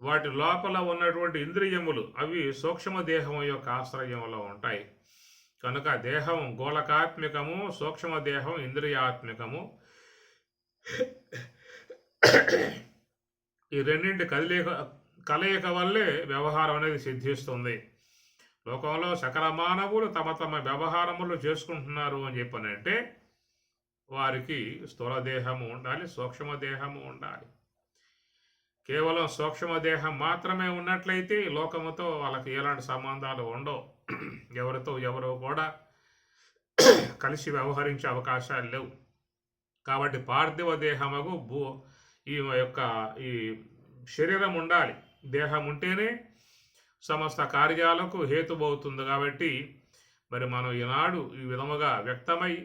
వాటి లోపల ఉన్నటువంటి ఇంద్రియములు అవి సూక్ష్మదేహం యొక్క ఆశ్రయంలో ఉంటాయి. కనుక దేహం గోళకాత్మికము, సూక్ష్మదేహం ఇంద్రియాత్మికము. ఈ రెండింటి కలయిక వల్లే వ్యవహారం అనేది సిద్ధిస్తుంది. లోకంలో సకల మానవులు తమ వ్యవహారములు చేసుకుంటున్నారు అని చెప్పనంటే వారికి స్థూల దేహము ఉండాలి, సూక్ష్మదేహము ఉండాలి. కేవలం సూక్ష్మదేహం మాత్రమే ఉన్నట్లయితే లోకముతో వాళ్ళకి ఎలాంటి సంబంధాలు ఉండవు. ఎవరితో ఎవరో కూడా కలిసి వ్యవహరించే అవకాశాలు లేవు. కాబట్టి పార్థివ దేహముకు ఈ శరీరం ఉండాలి. దేహం ఉంటేనే సమస్త కార్యాలకు హేతువవుతుంది. కాబట్టి మరి మనం ఈనాడు ఈ విధముగా వ్యక్తమై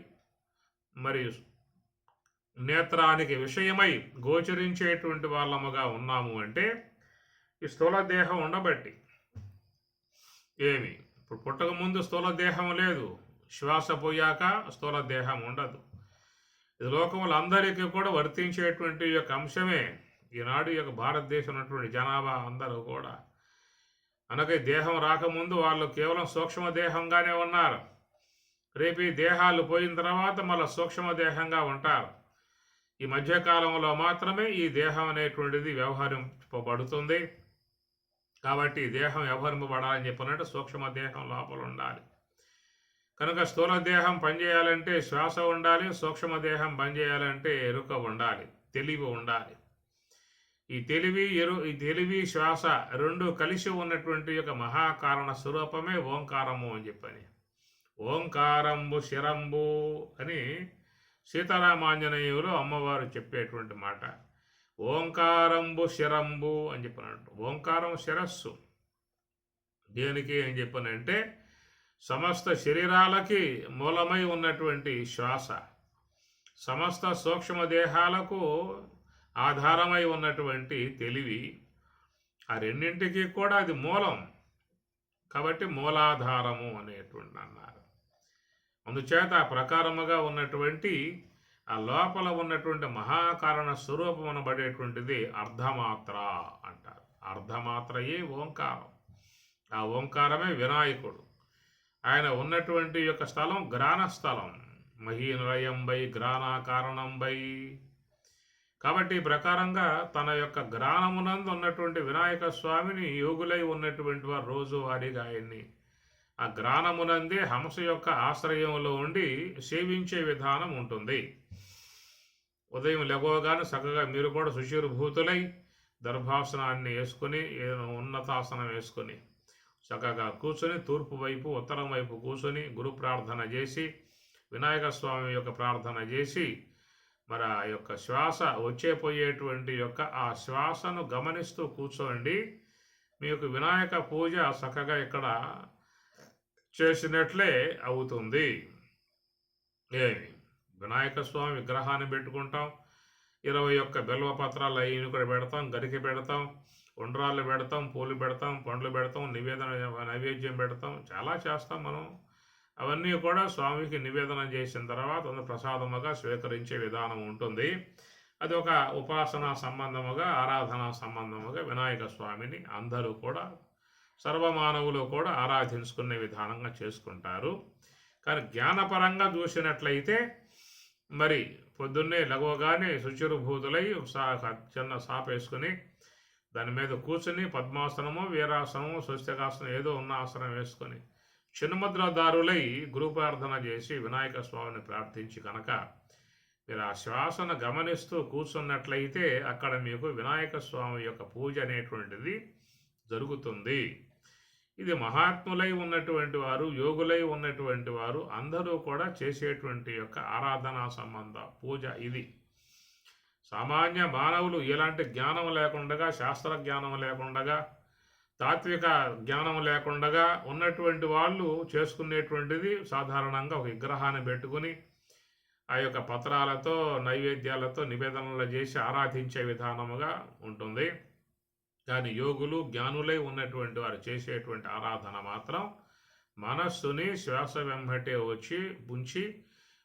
మరి నేత్రానికి విషయమై గోచరించేటువంటి వాళ్ళముగా ఉన్నాము అంటే ఈ స్థూల దేహం ఉండబట్టి. ఇప్పుడు పుట్టక ముందు స్థూల దేహం లేదు, శ్వాస పోయాక స్థూల దేహం ఉండదు. ఇది లోకములు అందరికీ కూడా వర్తించేటువంటి యొక్క అంశమే. ఈనాడు యొక్క భారతదేశం ఉన్నటువంటి జనాభా అందరూ కూడా అనగా దేహం రాకముందు వాళ్ళు కేవలం సూక్ష్మదేహంగానే ఉన్నారు. రేపు ఈ దేహాలు పోయిన తర్వాత మళ్ళీ సూక్ష్మదేహంగా ఉంటారు. ఈ మధ్యకాలంలో మాత్రమే ఈ దేహం అనేటువంటిది వ్యవహరింపబడుతుంది. కాబట్టి ఈ దేహం వ్యవహరింపబడాలని చెప్పినట్టు సూక్ష్మ దేహం లోపల ఉండాలి. కనుక స్థూల దేహం పనిచేయాలంటే శ్వాస ఉండాలి, సూక్ష్మ దేహం పనిచేయాలంటే ఎరుక ఉండాలి, తెలివి ఉండాలి. ఈ తెలివి శ్వాస రెండు కలిసి ఉన్నటువంటి యొక్క మహాకారణ స్వరూపమే ఓంకారము అని చెప్పని. ఓంకారంబు శిరంబు అని సీతారామాంజనేయులు అమ్మవారు చెప్పేటువంటి మాట. ఓంకారంబు శిరంబు అని చెప్పినట్టు. ఓంకారం శిరస్సు. దేనికి అని చెప్పనంటే సమస్త శరీరాలకి మూలమై ఉన్నటువంటి శ్వాస, సమస్త సూక్ష్మ దేహాలకు ఆధారమై ఉన్నటువంటి తెలివి, ఆ రెండింటికి కూడా అది మూలం. కాబట్టి మూలాధారము అనేటువంటి అన్నారు. అందుచేత ఆ ప్రకారముగా ఉన్నటువంటి ఆ లోపల ఉన్నటువంటి మహాకారణ స్వరూపం అనబడేటువంటిది అర్ధమాత్ర అంటారు. అర్ధమాత్రయే ఓంకారం. ఆ ఓంకారమే వినాయకుడు. ఆయన ఉన్నటువంటి యొక్క స్థలం గ్రాణ స్థలం. మహీనిలయంబై గ్రాణాకారణంబై. కాబట్టి ఈ ప్రకారంగా తన యొక్క గ్రాణమునందు ఉన్నటువంటి వినాయక స్వామిని యోగులై ఉన్నటువంటి వారు రోజువారీగా ఆయన్ని ఆ గ్రాణమునందే హంస యొక్క ఆశ్రయంలో ఉండి సేవించే విధానం ఉంటుంది. ఉదయం లెగవగానే చక్కగా మీరు కూడా శుచిర్భూతులై దర్భాసనాన్ని వేసుకొని ఉన్నతాసనం వేసుకొని చక్కగా కూర్చొని తూర్పు వైపు ఉత్తరం వైపు కూర్చొని గురు ప్రార్థన చేసి వినాయక స్వామి యొక్క ప్రార్థన చేసి మరి ఆ యొక్క శ్వాస వచ్చేపోయేటువంటి యొక్క ఆ శ్వాసను గమనిస్తూ కూర్చోండి. మీకు వినాయక పూజ చక్కగా ఇక్కడ చేసినట్లే అవుతుంది. ఏమి వినాయక స్వామి విగ్రహాన్ని పెట్టుకుంటాం, 21 బిల్వపత్రాలు అవి కూడా పెడతాం, గరికి పెడతాం, ఉండ్రాళ్ళు పెడతాం, పూలు పెడతాం, పండ్లు పెడతాం, నైవేద్యం పెడతాం, చాలా చేస్తాం మనం. అవన్నీ కూడా స్వామికి నివేదన చేసిన తర్వాత ప్రసాదముగా స్వీకరించే విధానం ఉంటుంది. అది ఒక ఉపాసనా సంబంధముగా, ఆరాధనా సంబంధముగా వినాయక స్వామిని అందరూ కూడా సర్వమానవులు కూడా ఆరాధించుకునే విధానంగా చేసుకుంటారు. కానీ జ్ఞానపరంగా చూసినట్లయితే మరి పొద్దున్నే లగవగానే శుచిర్భూతులై చిన్న సాప వేసుకుని దాని మీద కూర్చుని పద్మాసనము, వీరాసనము, స్వస్తికాసనం ఏదో ఉన్న ఆసనం వేసుకొని చిన్ముద్రదారులై గురు ప్రార్థన చేసి వినాయక స్వామిని ప్రార్థించి కనుక మీరు ఆ శ్వాసను గమనిస్తూ కూర్చున్నట్లయితే అక్కడ మీకు వినాయక స్వామి యొక్క పూజ అనేటువంటిది జరుగుతుంది. ఇది మహాత్ములై ఉన్నటువంటి వారు, యోగులై ఉన్నటువంటి వారు అందరూ కూడా చేసేటువంటి యొక్క ఆరాధనా సంబంధ పూజ ఇది. సామాన్య మానవులు ఎలాంటి జ్ఞానం లేకుండా, శాస్త్ర జ్ఞానం లేకుండా, తాత్విక జ్ఞానం లేకుండా ఉన్నటువంటి వాళ్ళు చేసుకునేటువంటిది సాధారణంగా ఒక విగ్రహాన్ని పెట్టుకుని ఆ యొక్క పత్రాలతో నైవేద్యాలతో నివేదనలు చేసి ఆరాధించే విధానముగా ఉంటుంది. కానీ యోగులు జ్ఞానులై ఉన్నటువంటి వారు చేసేటువంటి ఆరాధన మాత్రం మనస్సుని శ్వాస వెంబటే వచ్చి ఉంచి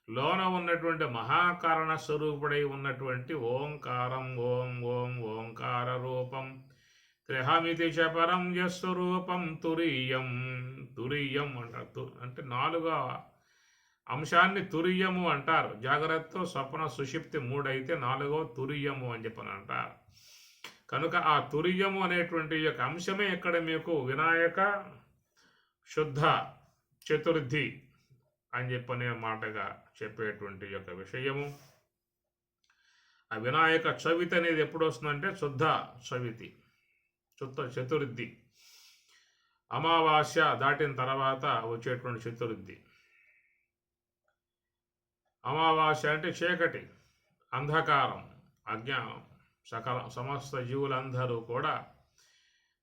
లోన ఉన్నటువంటి మహాకారణ స్వరూపుడై ఉన్నటువంటి ఓంకారం ఓం ఓం ఓంకార రూపం త్రిహమితి చపరం యస్వరూపం తురీయం. తురీయం అంటారు. అంటే 4వ అంశాన్ని తురీయము అంటారు. జాగ్రత్త, స్వప్న, సుషిప్తి 3 అయితే 4వ తురీయము అని చెప్పని అంటారు. కనుక ఆ తురీయము అనేటువంటి యొక్క అంశమే ఇక్కడ మీకు వినాయక శుద్ధ చతుర్థి అని చెప్పనే మాటగా చెప్పేటువంటి యొక్క విషయము. ఆ వినాయక చవితి అనేది ఎప్పుడు వస్తుందంటే శుద్ధ చవితి, శుద్ధ చతుర్థి, అమావాస్య దాటిన తర్వాత వచ్చేటువంటి చతుర్థి. అమావాస్య అంటే చీకటి, అంధకారం, అజ్ఞానం. సమస్త జీవులందరూ కూడా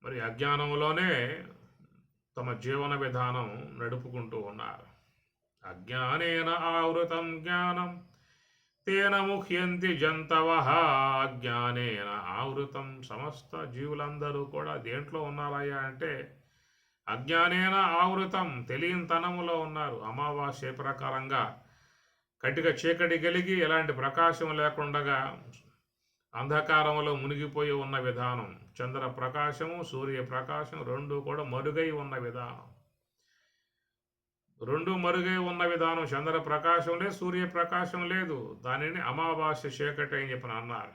మరి అజ్ఞానంలోనే తమ జీవన విధానం నడుపుకుంటూ ఉన్నారు. అజ్ఞానేన ఆవృతం జ్ఞానం తేన ముహ్యంతి జంతవః. అజ్ఞానేన ఆవృతం. సమస్త జీవులందరూ కూడా దేంట్లో ఉన్నారయ్యా అంటే అజ్ఞానేన ఆవృతం, తెలియనితనములో ఉన్నారు. అమావాస్య ప్రకారంగా కటిక చీకటి కలిగి ఎలాంటి ప్రకాశం లేకుండా అంధకారంలో మునిగిపోయి ఉన్న విధానం, చంద్ర ప్రకాశము సూర్యప్రకాశం 2 కూడా మరుగై ఉన్న విధానం. రెండు మరుగై ఉన్న విధానం. చంద్రప్రకాశం లేదు, సూర్యప్రకాశం లేదు. దానిని అమావాస్య చీకటి అని చెప్పని అన్నారు.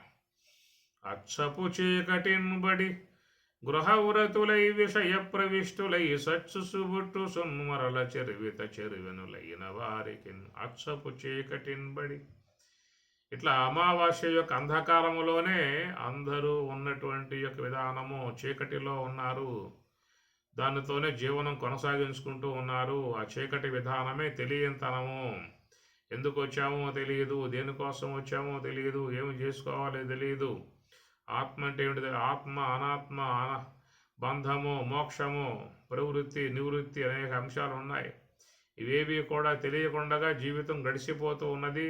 అచ్చపు చీకటిన్బడి గృహవ్రతులై విషయ ప్రవిష్టులై సచ్చు సుబుట్టు సుమ్మరల చెరువిత చెరువెనులైన వారికి అచ్చపు చీకటిన్బడి. ఇట్లా అమావాస్య యొక్క అంధకారములోనే అందరూ ఉన్నటువంటి యొక్క విధానము. చీకటిలో ఉన్నారు, దానితోనే జీవనం కొనసాగించుకుంటూ ఉన్నారు. ఆ చీకటి విధానమే తెలియనితనము. ఎందుకు వచ్చామో తెలియదు, దేనికోసం వచ్చామో తెలియదు, ఏమి చేసుకోవాలో తెలియదు. ఆత్మ అంటే ఏమిటి? ఆత్మ, అనాత్మ, బంధము, మోక్షము, ప్రవృత్తి, నివృత్తి అనేక అంశాలు ఉన్నాయి. ఇవేవి కూడా తెలియకుండా జీవితం గడిచిపోతూ ఉన్నది.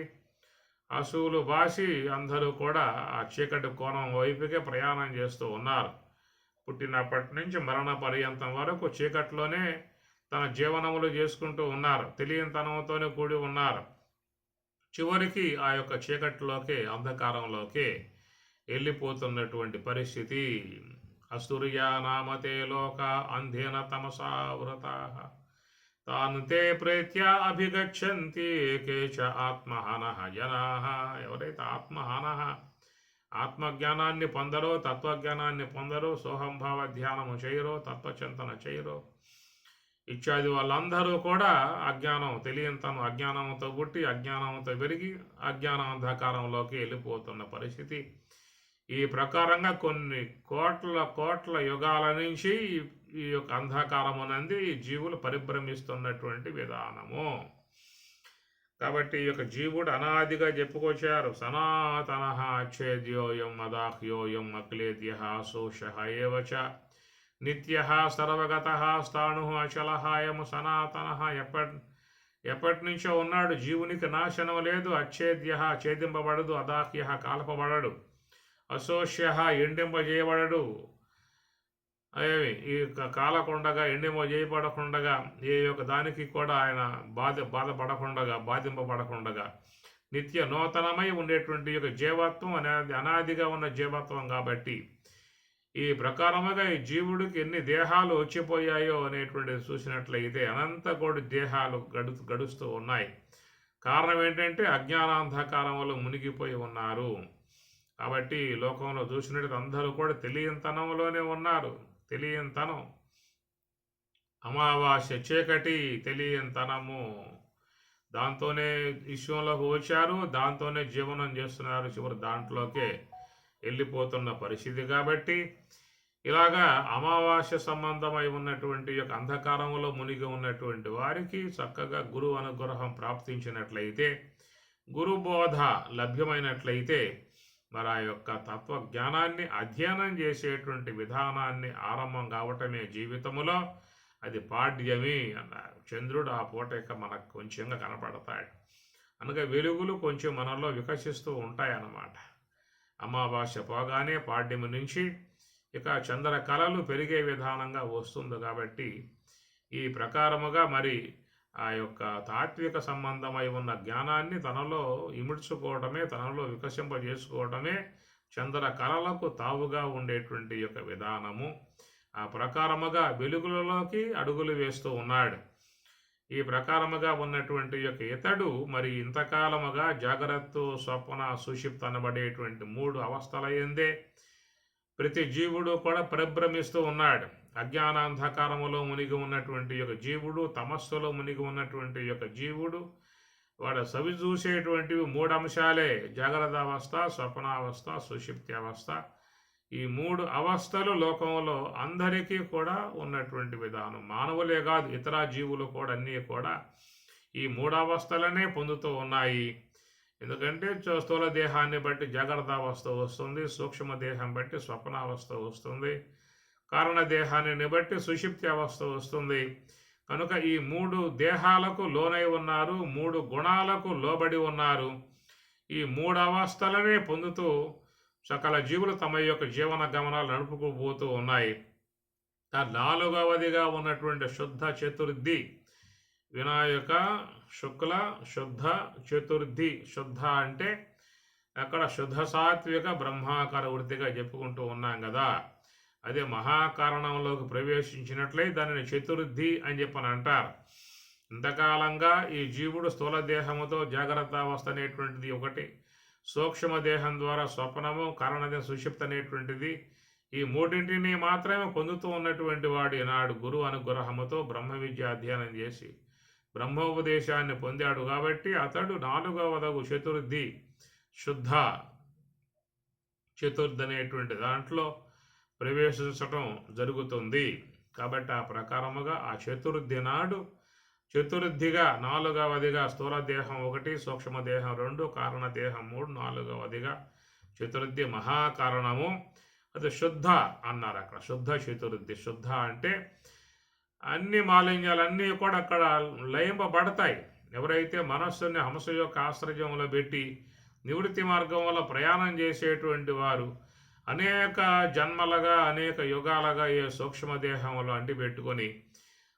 అసూలు బాసి అందరూ కూడా ఆ చీకటి కోణం వైపుకే ప్రయాణం చేస్తూ ఉన్నారు. పుట్టినప్పటి నుంచి మరణ పర్యంతం వరకు చీకట్లోనే తన జీవనములు చేసుకుంటూ ఉన్నారు. తెలియనితనంతోనే కూడి ఉన్నారు. చివరికి ఆ యొక్క చీకటిలోకే, అంధకారంలోకే వెళ్ళిపోతున్నటువంటి పరిస్థితి. అసూర్యా నామతే లోక అంధేన తమసావృత తాను తే ప్రేత్య అభిగచ్చంతి కేచ ఆత్మహానః జనాః. ఎవరైతే ఆత్మహానః, ఆత్మజ్ఞానాన్ని పొందరో, తత్వజ్ఞానాన్ని పొందరో, సోహంభావ ధ్యానము చేయరో, తత్వచింతన చేయరో ఇత్యాది వాళ్ళందరూ కూడా అజ్ఞానం, తెలియనితనం, అజ్ఞానంతో పుట్టి అజ్ఞానంతో పెరిగి అజ్ఞాన అంధకారంలోకి వెళ్ళిపోతున్న పరిస్థితి. ఈ ప్రకారంగా కొన్ని కోట్ల యుగాల నుంచి ఈ యొక్క అంధకారం అనేది ఈ జీవులు పరిభ్రమిస్తున్నటువంటి విధానము. కాబట్టి ఈ యొక్క జీవుడు అనాదిగా చెప్పుకొచ్చారు. సనాతన ఛేద్యోయం అదాహ్యోయం అక్లేద్య శోష ఏవచ నిత్య సర్వగత స్థాణు అచలహాయం సనాతన. ఎప్పటి నుంచో ఉన్నాడు. జీవునికి నాశనం లేదు. అచ్ఛేద్య ఛేదింపబడదు, అదాహ్య కాల్పబడడు, అశోష్య ఎండింపజేయబడడు. అవి ఈ కాలకుండగా, ఎండింపజేయబడకుండగా, ఏ యొక్క దానికి కూడా ఆయన బాధపడకుండగా, బాధింపబడకుండగా నిత్య నూతనమై ఉండేటువంటి యొక్క జీవత్వం అనేది అనాదిగా ఉన్న జీవత్వం. కాబట్టి ఈ ప్రకారముగా ఈ జీవుడికి ఎన్ని దేహాలు వచ్చిపోయాయో అనేటువంటిది చూసినట్లయితే అనంత కోటి దేహాలు గడుస్తూ ఉన్నాయి. కారణం ఏంటంటే అజ్ఞానాంధకారంలో మునిగిపోయి ఉన్నారు. కాబట్టి లోకంలో చూసినట్టు అందరూ కూడా తెలియనితనంలోనే ఉన్నారు. తెలియనితనం, అమావాస్య చీకటి, తెలియనితనము, దాంతోనే విశ్వంలోకి వచ్చారు, దాంతోనే జీవనం చేస్తున్నారు. చివరి దాంట్లోకే వెళ్ళిపోతున్న పరిస్థితి. కాబట్టి ఇలాగా అమావాస్య సంబంధమై ఉన్నటువంటి యొక్క అంధకారంలో మునిగి ఉన్నటువంటి వారికి చక్కగా గురువు అనుగ్రహం ప్రాప్తించినట్లయితే, గురుబోధ లభ్యమైనట్లయితే మరి ఆ యొక్క తత్వజ్ఞానాన్ని అధ్యయనం చేసేటువంటి విధానాన్ని ఆరంభం కావటమే జీవితములో అది పాడ్యమి అన్నారు. చంద్రుడు ఆ పూట మనకు కొంచెంగా కనపడతాడు. అనగా వెలుగులు కొంచెం మనలో వికసిస్తూ ఉంటాయన్నమాట. అమావాస్య పోగానే పాడ్యమి నుంచి ఇక చంద్ర కళలు పెరిగే విధానంగా వస్తుంది. కాబట్టి ఈ ప్రకారముగా మరి ఆ యొక్క తాత్విక సంబంధమై ఉన్న జ్ఞానాన్ని తనలో ఇముడ్చుకోవడమే, తనలో వికసింపజేసుకోవడమే చంద్ర కళలకు తావుగా ఉండేటువంటి యొక్క విధానము. ఆ ప్రకారముగా వెలుగులలోకి అడుగులు వేస్తూ ఉన్నాడు. ఈ ప్రకారముగా ఉన్నటువంటి యొక్క ఇతడు మరి ఇంతకాలముగా జాగ్రత్త, స్వప్న, సుషిప్త అనబడేటువంటి మూడు అవస్థలయందే ప్రతి జీవుడు కూడా పరిభ్రమిస్తూ ఉన్నాడు. అజ్ఞానాంధకారములో మునిగి ఉన్నటువంటి యొక్క జీవుడు, తమస్సులో మునిగి ఉన్నటువంటి యొక్క జీవుడు, వాడు సవి చూసేటువంటివి మూడు అంశాలే: జాగ్రత్త అవస్థ, స్వప్నావస్థ, సుషిప్తి అవస్థ. ఈ మూడు అవస్థలు లోకంలో అందరికీ కూడా ఉన్నటువంటి విధానం. మానవులే కాదు, ఇతర జీవులు కూడా అన్నీ కూడా ఈ మూడు అవస్థలనే పొందుతూ ఉన్నాయి. ఎందుకంటే స్థూల దేహాన్ని బట్టి జాగ్రత్త అవస్థ వస్తుంది, సూక్ష్మ దేహం బట్టి స్వప్నావస్థ వస్తుంది, కారణ దేహాన్ని బట్టి సుషిప్తి అవస్థ వస్తుంది. కనుక ఈ మూడు దేహాలకు లోనై ఉన్నారు, మూడు గుణాలకు లోబడి ఉన్నారు. ఈ మూడు అవస్థలనే పొందుతూ సకల జీవులు తమ యొక్క జీవన గమనాలు నడుపుకుపోతూ ఉన్నాయి. నాలుగవదిగా ఉన్నటువంటి శుద్ధ చతుర్థి, వినాయక శుక్ల శుద్ధ చతుర్థి. శుద్ధ అంటే అక్కడ శుద్ధ సాత్విక బ్రహ్మాకార వృత్తిగా చెప్పుకుంటూ ఉన్నాం కదా. అదే మహాకారణంలోకి ప్రవేశించినట్లయి దానిని చతుర్థి అని చెప్పని అంటారు. ఇంతకాలంగా ఈ జీవుడు స్థూల దేహముతో జాగ్రత్త అవస్థ అనేటువంటిది ఒకటి, సూక్ష్మ దేహం ద్వారా స్వప్నము, కారణదేహం సుషుప్తి అనేటువంటిది, ఈ మూడింటిని మాత్రమే పొందుతూ ఉన్నటువంటి వాడు ఈనాడు గురువు అనుగ్రహముతో బ్రహ్మ విద్య అధ్యయనం చేసి బ్రహ్మోపదేశాన్ని పొందాడు. కాబట్టి అతడు 4వదగు చతుర్థి శుద్ధ చతుర్థి అనేటువంటి దాంట్లో ప్రవేశించటం జరుగుతుంది. కాబట్టి ఆ ప్రకారముగా ఆ చతుర్థి నాడు చతుర్థిగా 4వదిగా స్థూల దేహం 1, సూక్ష్మదేహం 2, కారణదేహం 3, 4వదిగా చతుర్థి మహాకారణము. అది శుద్ధ అన్నారు అక్కడ. శుద్ధ చతుర్థి. శుద్ధ అంటే అన్ని మాలిన్యాలన్నీ కూడా అక్కడ లయింపబడతాయి. ఎవరైతే మనస్సుని హంస యొక్క ఆశ్రయంలో పెట్టి నివృత్తి మార్గంలో ప్రయాణం చేసేటువంటి వారు అనేక జన్మలుగా అనేక యుగాలుగా ఏ సూక్ష్మదేహంలో అంటిపెట్టుకొని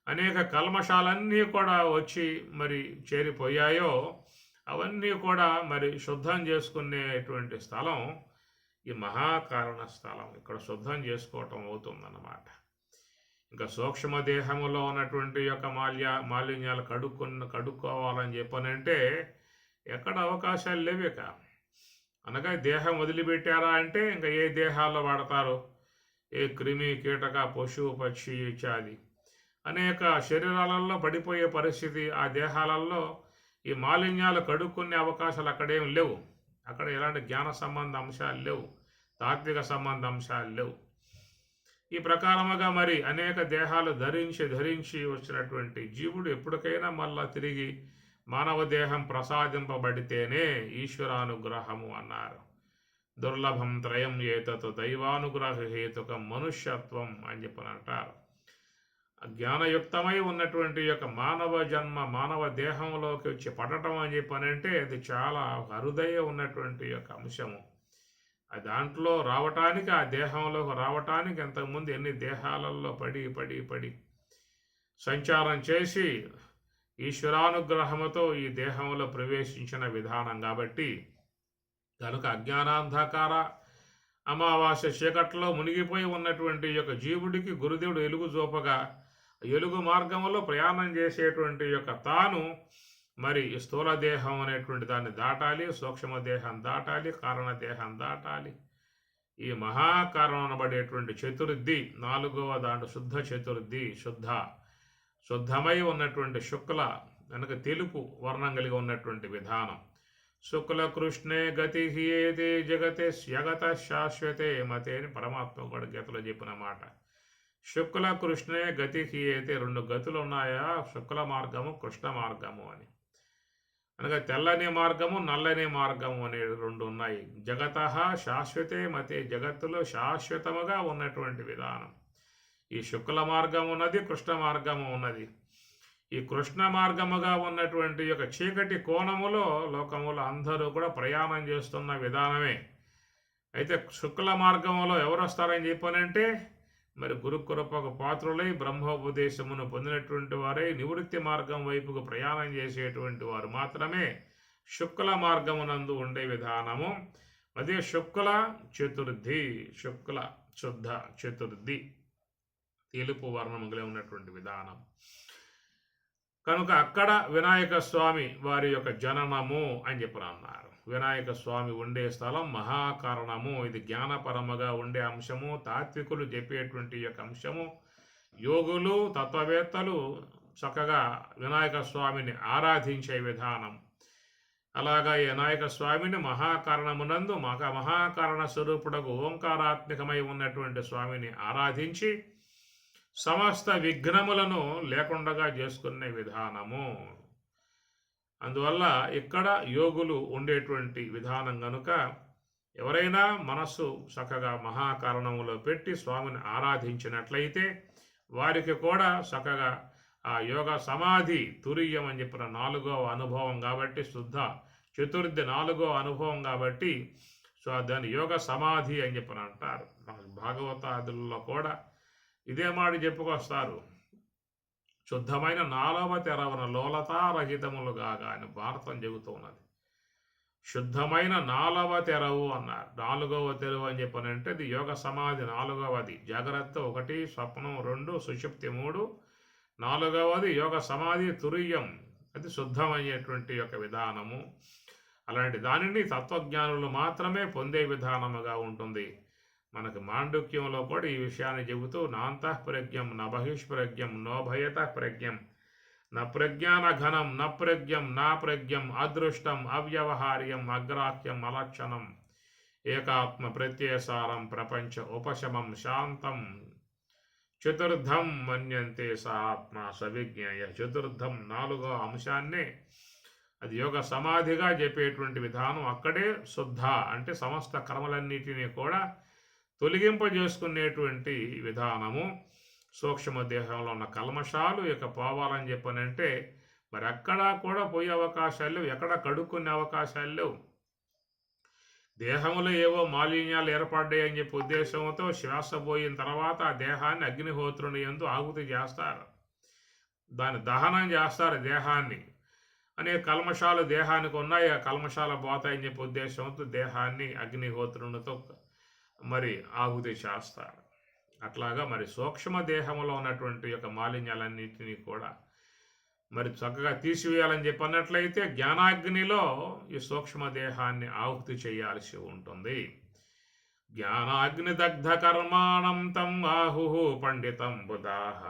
అనేక కల్మషాలన్నీ కూడా వచ్చి మరి చేరిపోయాయో అవన్నీ కూడా మరి శుద్ధం చేసుకునేటువంటి స్థలం ఈ మహాకారణ స్థలం. ఇక్కడ శుద్ధం చేసుకోవటం అవుతుందన్నమాట. ఇంకా సూక్ష్మదేహములో ఉన్నటువంటి యొక్క మాలిన్యాలు కడుక్కోవాలని చెప్పనంటే ఎక్కడ అవకాశాలు లేవిక. అనగా దేహం వదిలిపెట్టారా అంటే ఇంకా ఏ దేహాల్లో వాడతారో, ఏ క్రిమి కీటక పశువు పక్షి ఇత్యాది అనేక శరీరాలలో పడిపోయే పరిస్థితి. ఆ దేహాలలో ఈ మాలిన్యాలు కడుక్కునే అవకాశాలు అక్కడేం లేవు. అక్కడ ఎలాంటి జ్ఞాన సంబంధ అంశాలు లేవు, తాత్విక సంబంధ అంశాలు లేవు. ఈ ప్రకారముగా మరి అనేక దేహాలు ధరించి వచ్చినటువంటి జీవుడు ఎప్పటికైనా మళ్ళా తిరిగి మానవ దేహం ప్రసాదింపబడితేనే ఈశ్వరానుగ్రహము అన్నారు. దుర్లభం త్రయం ఏతత్ దైవానుగ్రహ హేతుకం మనుష్యత్వం అని చెప్పని అంటారు. జ్ఞానయుక్తమై ఉన్నటువంటి యొక్క మానవ జన్మ మానవ దేహంలోకి వచ్చి పడటం అని చెప్పనంటే అది చాలా అరుదయ ఉన్నటువంటి యొక్క అంశము. దాంట్లో రావటానికి, ఆ దేహంలోకి రావటానికి ఇంతకుముందు ఎన్ని దేహాలలో పడి సంచారం చేసి ఈశ్వరానుగ్రహముతో ఈ దేహంలో ప్రవేశించిన విధానం. కాబట్టి కనుక అజ్ఞానాంధకార అమావాస్య చీకట్లో మునిగిపోయి ఉన్నటువంటి యొక్క జీవుడికి గురుదేవుడు ఎలుగు చూపగా ఎలుగు మార్గంలో ప్రయాణం చేసేటువంటి యొక్క తాను మరి స్థూల దేహం అనేటువంటి దాన్ని దాటాలి, సూక్ష్మదేహం దాటాలి, కారణదేహం దాటాలి. ఈ మహాకారణం అనబడేటువంటి చతుర్థి 4వ దాంట్లో శుద్ధ చతుర్థి. శుద్ధమై ఉన్నటువంటి శుక్ల కనుక తెలుపు వర్ణం కలిగి ఉన్నటువంటి విధానం. శుక్ల కృష్ణే గతి ఏదే జగతే స్యగత శాశ్వతే మతే అని పరమాత్మ కూడా గీతలో చెప్పిన మాట. శుక్ల కృష్ణే గతి అయితే 2 గతులు ఉన్నాయా, శుక్ల మార్గము కృష్ణ మార్గము అని. అనగా తెల్లని మార్గము నల్లని మార్గము అనే 2 ఉన్నాయి. జగత శాశ్వతే మతే, జగత్తులో శాశ్వతముగా ఉన్నటువంటి విధానం. ఈ శుక్ల మార్గం ఉన్నది, కృష్ణ మార్గము ఉన్నది. ఈ కృష్ణ మార్గముగా ఉన్నటువంటి యొక్క చీకటి కోణములో లోకములో అందరూ కూడా ప్రయాణం చేస్తున్న విధానమే. అయితే శుక్ల మార్గంలో ఎవరు వస్తారని చెప్పానంటే మరి గురుకృపకు పాత్రులై బ్రహ్మోపదేశమును పొందినటువంటి వారై నివృత్తి మార్గం వైపుకు ప్రయాణం చేసేటువంటి వారు మాత్రమే శుక్ల మార్గమునందు ఉండే విధానము. అదే శుక్ల చతుర్థి, శుక్ల శుద్ధ చతుర్థి తెలుపు వర్ణముగా ఉన్నటువంటి విధానం. కనుక అక్కడ వినాయక స్వామి వారి యొక్క జననము అని చెప్పని అన్నారు. వినాయక స్వామి ఉండే స్థలం మహాకారణము. ఇది జ్ఞానపరముగా ఉండే అంశము, తాత్వికులు చెప్పేటువంటి యొక్క అంశము. యోగులు తత్వవేత్తలు చక్కగా వినాయక స్వామిని ఆరాధించే విధానం. అలాగా ఈ వినాయక స్వామిని మహాకారణమునందు మహాకారణ స్వరూపుడకు ఓంకారాత్మకమై ఉన్నటువంటి స్వామిని ఆరాధించి సమస్త విఘ్నములను లేకుండా చేసుకునే విధానము. అందువల్ల ఇక్కడ యోగులు ఉండేటువంటి విధానం కనుక ఎవరైనా మనస్సు చక్కగా మహాకారణములో పెట్టి స్వామిని ఆరాధించినట్లయితే వారికి కూడా చక్కగా ఆ యోగ సమాధి తురీయం అని చెప్పిన 4వ అనుభవం కాబట్టి, శుద్ధ చతుర్థి 4వ అనుభవం కాబట్టి దాన్ని యోగ సమాధి అని చెప్పని అంటారు. భాగవతాదుల్లో కూడా ఇదే మాట చెప్పుకొస్తారు. శుద్ధమైన 4వ తెరవన లోలతారహితములుగా అని భారతం చెబుతూ ఉన్నది. శుద్ధమైన 4వ తెరవు అన్నారు. 4వ తెరవు అని చెప్పనంటే ఇది యోగ సమాధి 4వది. జాగ్రత్త 1, స్వప్నం 2, సుషుప్తి 3, నాలుగవది యోగ సమాధి తురీయం, అది శుద్ధమయ్యేటువంటి యొక్క విధానము. అలాంటి దానిని తత్వజ్ఞానులు మాత్రమే పొందే విధానముగా ఉంటుంది. మనకు మాండుక్యంలో కూడా ఈ విషయాన్ని చెబుతూ నాంతఃప్రజ్ఞం న బహిష్ప్రజ్ఞం నోభయత ప్రజ్ఞం న ప్రజ్ఞానఘనం న ప్రజ్ఞం నా ప్రజ్ఞం అదృష్టం అవ్యవహార్యం అగ్రాహ్యం అలక్షణం ఏకాత్మ ప్రత్యయసారం ప్రపంచ ఉపశమం శాంతం చతుర్థం మన్యంతే సాత్మ సవిజ్ఞేయ. చతుర్థం నాలుగో అంశాన్నే అది యోగ సమాధిగా చెప్పేటువంటి విధానం. అక్కడే శుద్ధ అంటే సమస్త కర్మలన్నిటినీ కూడా తొలగింపజేసుకునేటువంటి విధానము. సూక్ష్మ దేహంలో ఉన్న కల్మషాలు ఇక పోవాలని చెప్పనంటే మరి అక్కడా కూడా పోయే అవకాశాలు లేవు, ఎక్కడ కడుక్కునే అవకాశాలు లేవు. దేహంలో ఏవో మాలిన్యాలు ఏర్పడ్డాయని చెప్పి ఉద్దేశంతో శ్వాస పోయిన తర్వాత ఆ దేహాన్ని అగ్నిహోత్రుని యందు ఆహుతి చేస్తారు, దాన్ని దహనం చేస్తారు దేహాన్ని. అనేక కల్మషాలు దేహానికి ఉన్నాయి, ఆ కల్మషాలు పోతాయని చెప్పి ఉద్దేశంతో దేహాన్ని అగ్నిహోత్రునితో మరి ఆహుతి చేస్తారు. అట్లాగా మరి సూక్ష్మ దేహంలో ఉన్నటువంటి యొక్క మాలిన్యాలన్నింటినీ కూడా మరి చక్కగా తీసివేయాలని చెప్పి అన్నట్లయితే జ్ఞానాగ్నిలో ఈ సూక్ష్మ దేహాన్ని ఆహుతి చేయాల్సి ఉంటుంది. జ్ఞానాగ్ని దగ్ధ కర్మాణం తం ఆహు పండితం బుధాహ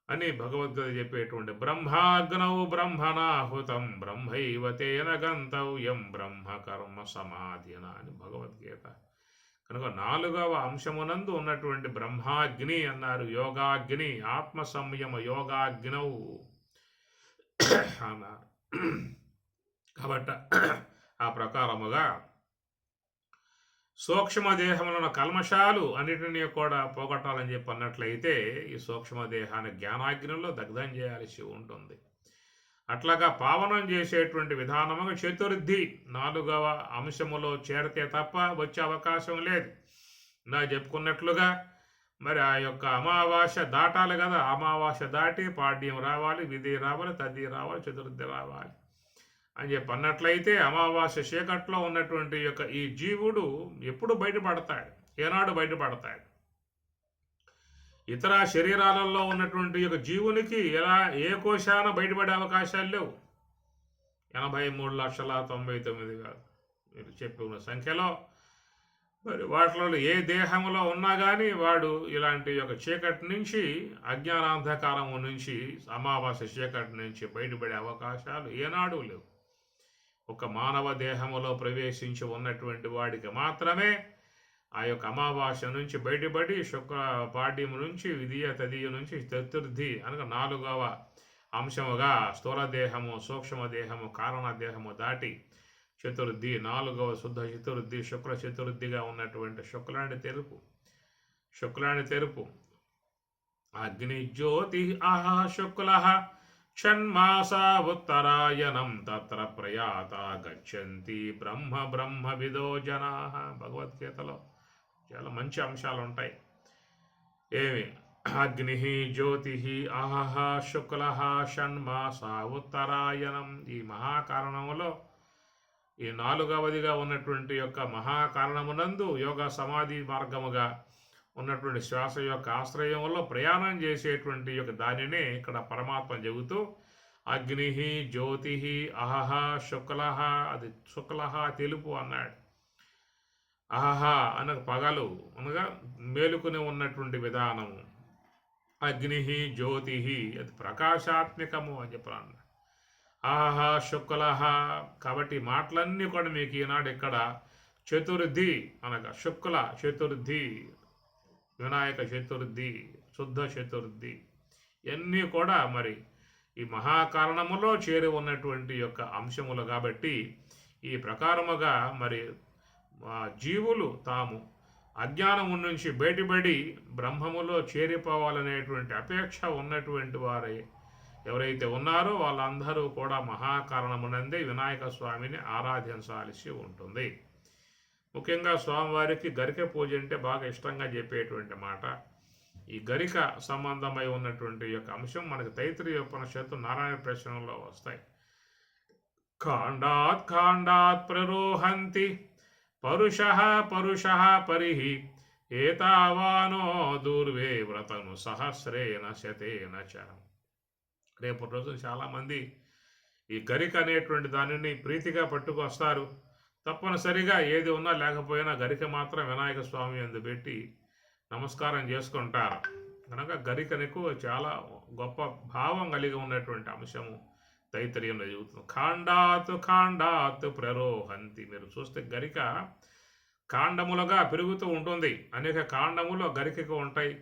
అని భగవద్గీత చెప్పేటువంటి బ్రహ్మాగ్నౌ బ్రహ్మణాహుతం బ్రహ్మైవ తేన గంతవ్యం బ్రహ్మ కర్మ సమాధిన అని భగవద్గీత. కనుక నాలుగవ అంశమునందు ఉన్నటువంటి బ్రహ్మాగ్ని అన్నారు, యోగాగ్ని, ఆత్మ సంయమ యోగాగ్నౌ అన్నారు. కాబట్టి ఆ ప్రకారముగా సూక్ష్మదేహంలో ఉన్న కల్మషాలు అన్నిటినీ కూడా పోగొట్టాలని చెప్పి అన్నట్లయితే ఈ సూక్ష్మదేహాన్ని జ్ఞానాగ్నిలో దగ్ధం చేయాల్సి ఉంటుంది. అట్లాగా పావనం చేసేటువంటి విధానముగా చతుర్థి నాలుగవ అంశములో చేరితే తప్ప వచ్చే అవకాశం లేదు. నా చెప్పుకున్నట్లుగా మరి ఆ యొక్క అమావాస్య దాటాలి కదా, అమావాస్య దాటి పాడ్యం రావాలి, విధి రావాలి, తది రావాలి, చతుర్థి రావాలి అని చెప్పి అన్నట్లయితే అమావాస్య చీకట్లో ఉన్నటువంటి యొక్క ఈ జీవుడు ఎప్పుడు బయటపడతాడు, ఏనాడు బయటపడతాడు? ఇతర శరీరాలలో ఉన్నటువంటి యొక్క జీవునికి ఎలా ఏ కోశాన బయటపడే అవకాశాలు లేవు. 83,99,000 మీరు చెప్పిన సంఖ్యలో మరి వాటిలో ఏ దేహంలో ఉన్నా కానీ వాడు ఇలాంటి యొక్క చీకటి నుంచి, అజ్ఞానాంధకారం నుంచి, అమావాస్య చీకటి నుంచి బయటపడే అవకాశాలు ఏనాడు లేవు. ఒక మానవ దేహములో ప్రవేశించి ఉన్నటువంటి వాడికి మాత్రమే ఆ యొక్క అమావాస్య నుంచి బయటపడి శుక్ర పాడ్యం నుంచి విధియ తదియ నుంచి చతుర్థి అనగా నాలుగవ అంశముగా స్థూల దేహము, సూక్ష్మ దేహము, కారణ దేహము దాటి చతుర్థి, నాలుగవ శుద్ధ చతుర్థి, శుక్ల చతుర్థిగా ఉన్నటువంటి శుక్లాన్ని తెలుపు అగ్ని జ్యోతి ఆహా శుక్ల షణ్మాసా ఉత్తరాయణం తత్ర ప్రయాత గచ్చంతి బ్రహ్మ బ్రహ్మ విదో జనా. భగవద్గీతలో చాలా మంచి అంశాలు ఉంటాయి. ఏమి అగ్ని జ్యోతి ఆహ శుక్ల షణ్మాసా ఉత్తరాయణం. ఈ మహాకారణములో ఈ నాలుగవదిగా ఉన్నటువంటి యొక్క మహాకారణమునందు యోగ సమాధి మార్గముగా ఉన్నటువంటి శ్వాస యొక్క ఆశ్రయంలో ప్రయాణం చేసేటువంటి యొక్క దానినే ఇక్కడ పరమాత్మ చెబుతూ అగ్ని జ్యోతి అహహ శుక్ల, అది శుక్ల తెలుపు అన్నాడు. అహహ అనగా పగలు అనగా మేలుకుని ఉన్నటువంటి విధానము. అగ్ని జ్యోతి అది ప్రకాశాత్మకము అని చెప్పాను. అహహ శుక్ల కాబట్టి మాటలన్నీ కూడా మీకు ఈనాడు ఇక్కడ చతుర్థి అనగా శుక్ల చతుర్థి, వినాయక చతుర్థి, శుద్ధ చతుర్థి ఇవన్నీ కూడా మరి ఈ మహాకారణములో చేరి ఉన్నటువంటి యొక్క అంశములు. కాబట్టి ఈ ప్రకారముగా మరి జీవులు తాము అజ్ఞానము నుంచి బయటపడి బ్రహ్మములో చేరిపోవాలనేటువంటి అపేక్ష ఉన్నటువంటి వారే ఎవరైతే ఉన్నారో వాళ్ళందరూ కూడా మహాకారణమునందే వినాయక స్వామిని ఆరాధించాల్సి ఉంటుంది. ముఖ్యంగా స్వామివారికి గరిక పూజ అంటే బాగా ఇష్టంగా చెప్పేటువంటి మాట. ఈ గరిక సంబంధమై ఉన్నటువంటి యొక్క అంశం మనకి తైత్రీయ ఉపనిషత్తు నారాయణ ప్రశ్నలో వస్తాయి. ఖాండాత్ ప్రరోహంతి పరుషః పరిః ఏతావానో దూర్వే వ్రతను సహస్రేణ శతేన చ. రేపటి రోజు చాలామంది ఈ గరిక అనేటువంటి దానిని ప్రీతిగా పట్టుకొస్తారు. తప్పనిసరిగా ఏది ఉన్నా లేకపోయినా గరిక మాత్రం వినాయక స్వామి అందు పెట్టి నమస్కారం చేసుకుంటారు. కనుక గరికనకు చాలా గొప్ప భావం కలిగి ఉన్నటువంటి అంశము తైత్తరీయంలో చెబుతుంది. ఖాండాత్ ఖాండాత్ ప్రరోహంతి. మీరు చూస్తే గరిక కాండములుగా పెరుగుతూ ఉంటుంది. అనేక కాండములు గరికకు ఉంటాయి.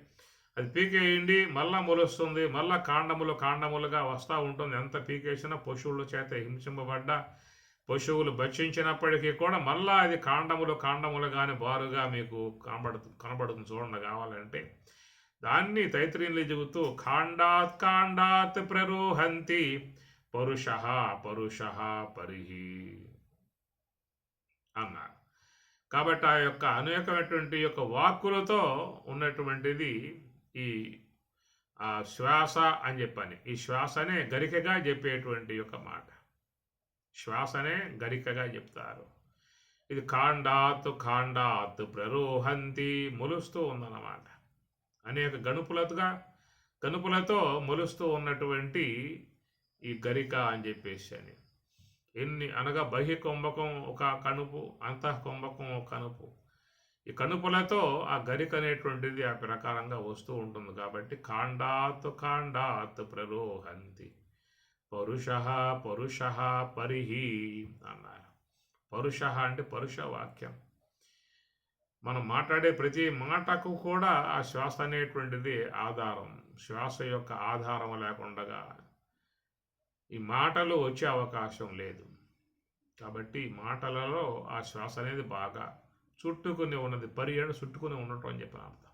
అది పీకేయండి మళ్ళా మొలుస్తుంది, మళ్ళా కాండములుగా వస్తూ ఉంటుంది. ఎంత పీకేసినా పశువుల చేత హింసింపబడ్డ పశువులు భక్షించినప్పటికీ కూడా మళ్ళా అది కాండములుగానే బారుగా మీకు కనబడుతుంది. చూడండి కావాలంటే దాన్ని తైత్రీయంలో చెబుతూ ఖాండాత్ ఖాండాత్ ప్రరోహంతి పరుష పరుష పరిహి అన్నారు. కాబట్టి ఆ యొక్క అనేకమైనటువంటి యొక్క వాక్కులతో ఉన్నటువంటిది ఈ శ్వాస అని చెప్పని. ఈ శ్వాసనే గరికగా చెప్పేటువంటి యొక్క మాట. శ్వాసనే గరికగా చెప్తారు. ఇది ఖాండాత్ ఖాండాత్ ప్రరోహంతి, మొలుస్తూ ఉందన్నమాట. అనేక గణుపులతో మొలుస్తూ ఉన్నటువంటి ఈ గరిక అని చెప్పేసి అని. ఎన్ని అనగా బహి కుంభకం ఒక కణుపు, అంతః కుంభకం ఒక కణుపు. ఈ కణుపులతో ఆ గరిక అనేటువంటిది ఆ ప్రకారంగా వస్తూ ఉంటుంది. కాబట్టి ఖాండాత్ ఖాండాత్ ప్రరోహంతి పరుష పరుష పరిహి అన్నారు. పరుష అంటే పరుష వాక్యం. మనం మాట్లాడే ప్రతి మాటకు కూడా ఆ శ్వాస అనేటువంటిది ఆధారం. శ్వాస యొక్క ఆధారం లేకుండా ఈ మాటలు వచ్చే అవకాశం లేదు. కాబట్టి మాటలలో ఆ శ్వాస అనేది బాగా చుట్టుకుని ఉన్నది. పర్యాడు చుట్టుకుని ఉండటం అని చెప్పిన అర్థం.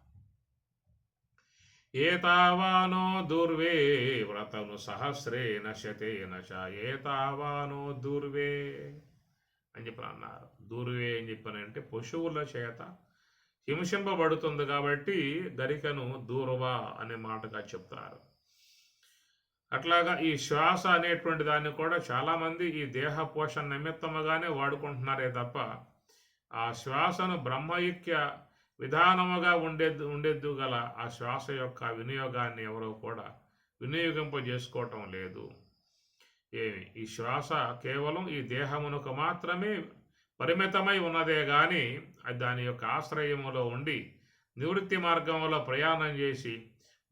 ఏతావానో దూర్వే వ్రతను సహస్రేణ శతేన చ. ఏతావానో దూర్వే అని చెప్పి అన్నారు. దూర్వే అని చెప్పనంటే పశువుల చేత హింసింపబడుతుంది కాబట్టి గరికను దూర్వా అనే మాటగా చెప్తారు. అట్లాగా ఈ శ్వాస అనేటువంటి దాన్ని కూడా చాలామంది ఈ దేహ పోషణ నిమిత్తముగానే వాడుకుంటున్నారే తప్ప ఆ శ్వాసను బ్రహ్మయుక్య విధానముగా ఉండేద్దు గల ఆ శ్వాస యొక్క వినియోగాన్ని ఎవరో కూడా వినియోగింపజేసుకోవటం లేదు. ఈ శ్వాస కేవలం ఈ దేహమునకు మాత్రమే పరిమితమై ఉన్నదే కానీ దాని యొక్క ఆశ్రయములో ఉండి నివృత్తి మార్గంలో ప్రయాణం చేసి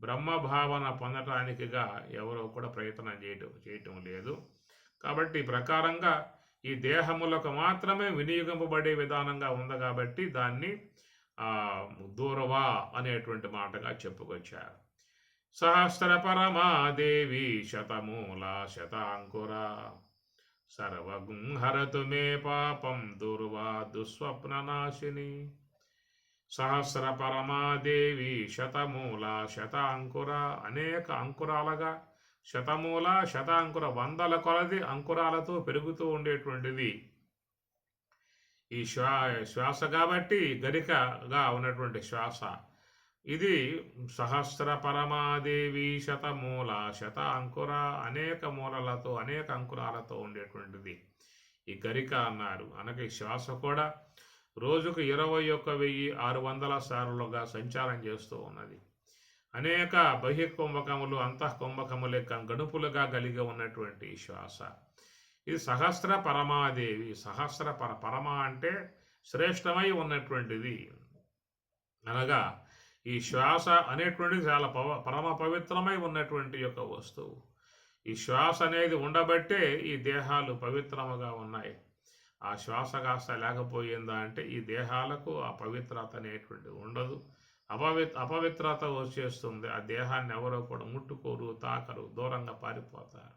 బ్రహ్మభావన పొందటానికిగా ఎవరో కూడా ప్రయత్నం చేయటం లేదు. కాబట్టి ప్రకారంగా ఈ దేహములకు మాత్రమే వినియోగింపబడే విధానంగా ఉంది కాబట్టి దాన్ని దూరవా అనేటువంటి మాటగా చెప్పుకొచ్చారు. సహస్ర పరమాదేవి శతమూల శతాంకుర సర్వగుంహరతు మే పాపం దూర్వా దుస్వప్ననాశిని. సహస్ర పరమాదేవి శతమూల శతాంకుర, అనేక అంకురాలుగా శతమూల శతాంకుర, వందల కొలది అంకురాలతో పెరుగుతూ ఉండేటువంటిది ఈ శ్వాస. కాబట్టి గరికగా ఉన్నటువంటి శ్వాస ఇది. సహస్ర పరమాదేవి శతమూల శతాంకుర, అనేక మూలలతో అనేక అంకురాలతో ఉండేటువంటిది ఈ గరిక అన్నారు. అనగా ఈ శ్వాస కూడా రోజుకు 21,600 సార్లుగా సంచారం చేస్తూ ఉన్నది. అనేక బహిర్కుంభకములు అంతఃకుంభకములే గణుపులుగా కలిగి ఉన్నటువంటి శ్వాస ఇది. సహస్ర పరమాదేవి, సహస్ర పరమ అంటే శ్రేష్టమై ఉన్నటువంటిది. అనగా ఈ శ్వాస అనేటువంటిది చాలా పరమ పవిత్రమై ఉన్నటువంటి యొక్క వస్తువు. ఈ శ్వాస అనేది ఉండబట్టే ఈ దేహాలు పవిత్రముగా ఉన్నాయి. ఆ శ్వాస కాస్త లేకపోయిందా అంటే ఈ దేహాలకు ఆ పవిత్రత అనేటువంటిది ఉండదు. అపవిత్రత వచ్చేస్తుంది. ఆ దేహాన్ని ఎవరో కూడా ముట్టుకోరు, తాకరు, దూరంగా పారిపోతారు.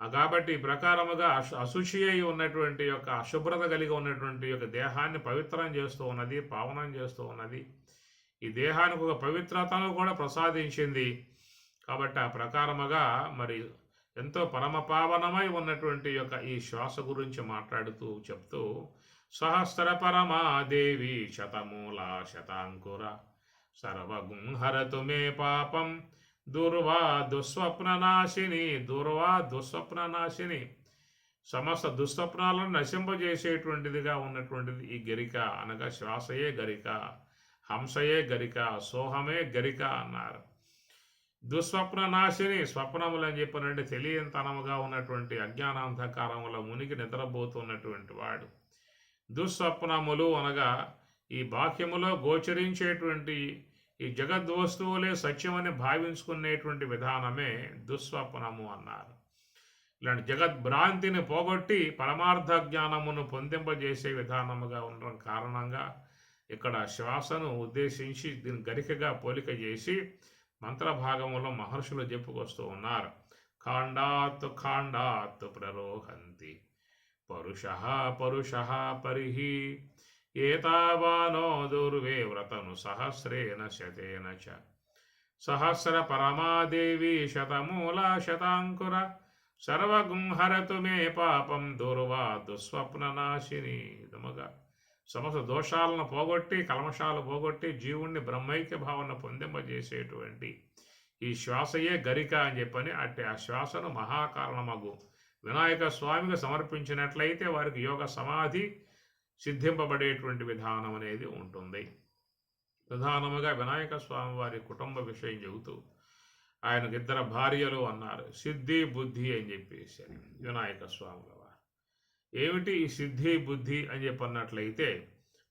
కాబట్టి ఈ ప్రకారముగా అశుచి అయి ఉన్నటువంటి యొక్క అశుభ్రత కలిగి ఉన్నటువంటి యొక్క దేహాన్ని పవిత్రం చేస్తూ ఉన్నది, పావనం చేస్తూ ఉన్నది. ఈ దేహానికి ఒక పవిత్రతను కూడా ప్రసాదించింది. కాబట్టి ఆ ప్రకారముగా మరి ఎంతో పరమ పావనమై ఉన్నటువంటి యొక్క ఈ శ్వాస గురించి మాట్లాడుతూ చెప్తూ సహస్ర పరమాదేవి శతమూల శతాంకుర సర్వగుంహరతు మే పాపం దూర్వా దుస్వప్ననాశిని. దూర్వా దుస్వప్ననాశిని, సమస్త దుస్వప్నాలను నశింపజేసేటువంటిదిగా ఉన్నటువంటిది ఈ గరిక, అనగా శ్వాసయే గరిక, హంసయే గరిక, సోహమే గరిక అన్నారు. దుస్వప్న నాశిని, స్వప్నములు అని చెప్పనంటే తెలియనితనముగా ఉన్నటువంటి అజ్ఞానాంధకారముల మునిగి నిద్రపోతున్నటువంటి వాడు. దుస్వప్నములు అనగా ఈ బాహ్యములో గోచరించేటువంటి ఈ జగద్వస్తువులే సత్యమని భావించుకునేటువంటి విధానమే దుస్వప్నము అన్నారు. ఇలాంటి జగద్భ్రాంతిని పోగొట్టి పరమార్థ జ్ఞానమును పొందింపజేసే విధానముగా ఉండడం కారణంగా ఇక్కడ శ్వాసను ఉద్దేశించి దీన్ని గరికగా పోలిక చేసి మంత్రభాగములో మహర్షులు చెప్పుకొస్తూ ఉన్నారు. ఖాండాత్ ఖాండాత్ ప్రరోహంతి పరుషః పరుషః పరిహి ఏతావానో దుర్వే వ్రతను సహస్రేణ శతేన చ సహస్ర పరమాదేవి శతమూల శతాంకుర సర్వగుంహరతు మే పాపం దుర్వా దుస్వప్ననాశిని. విధముగా సమస్త దోషాలను పోగొట్టి కల్మషాలు పోగొట్టి జీవుణ్ణి బ్రహ్మైక్య భావన పొందింపజేసేటువంటి ఈ శ్వాసయే గరిక అని చెప్పని అట్టి ఆ శ్వాసను మహాకారణమగు వినాయక స్వామికి సమర్పించినట్లయితే వారికి యోగ సమాధి సిద్ధింపబడేటువంటి విధానం అనేది ఉంటుంది. ప్రధానముగా వినాయక స్వామి వారి కుటుంబ విషయం చెబుతూ ఆయనకు 2 భార్యలు అన్నారు. సిద్ధి బుద్ధి అని చెప్పేసి వినాయక స్వాముల వారు. ఏమిటి ఈ సిద్ధి బుద్ధి అని చెప్పన్నట్లయితే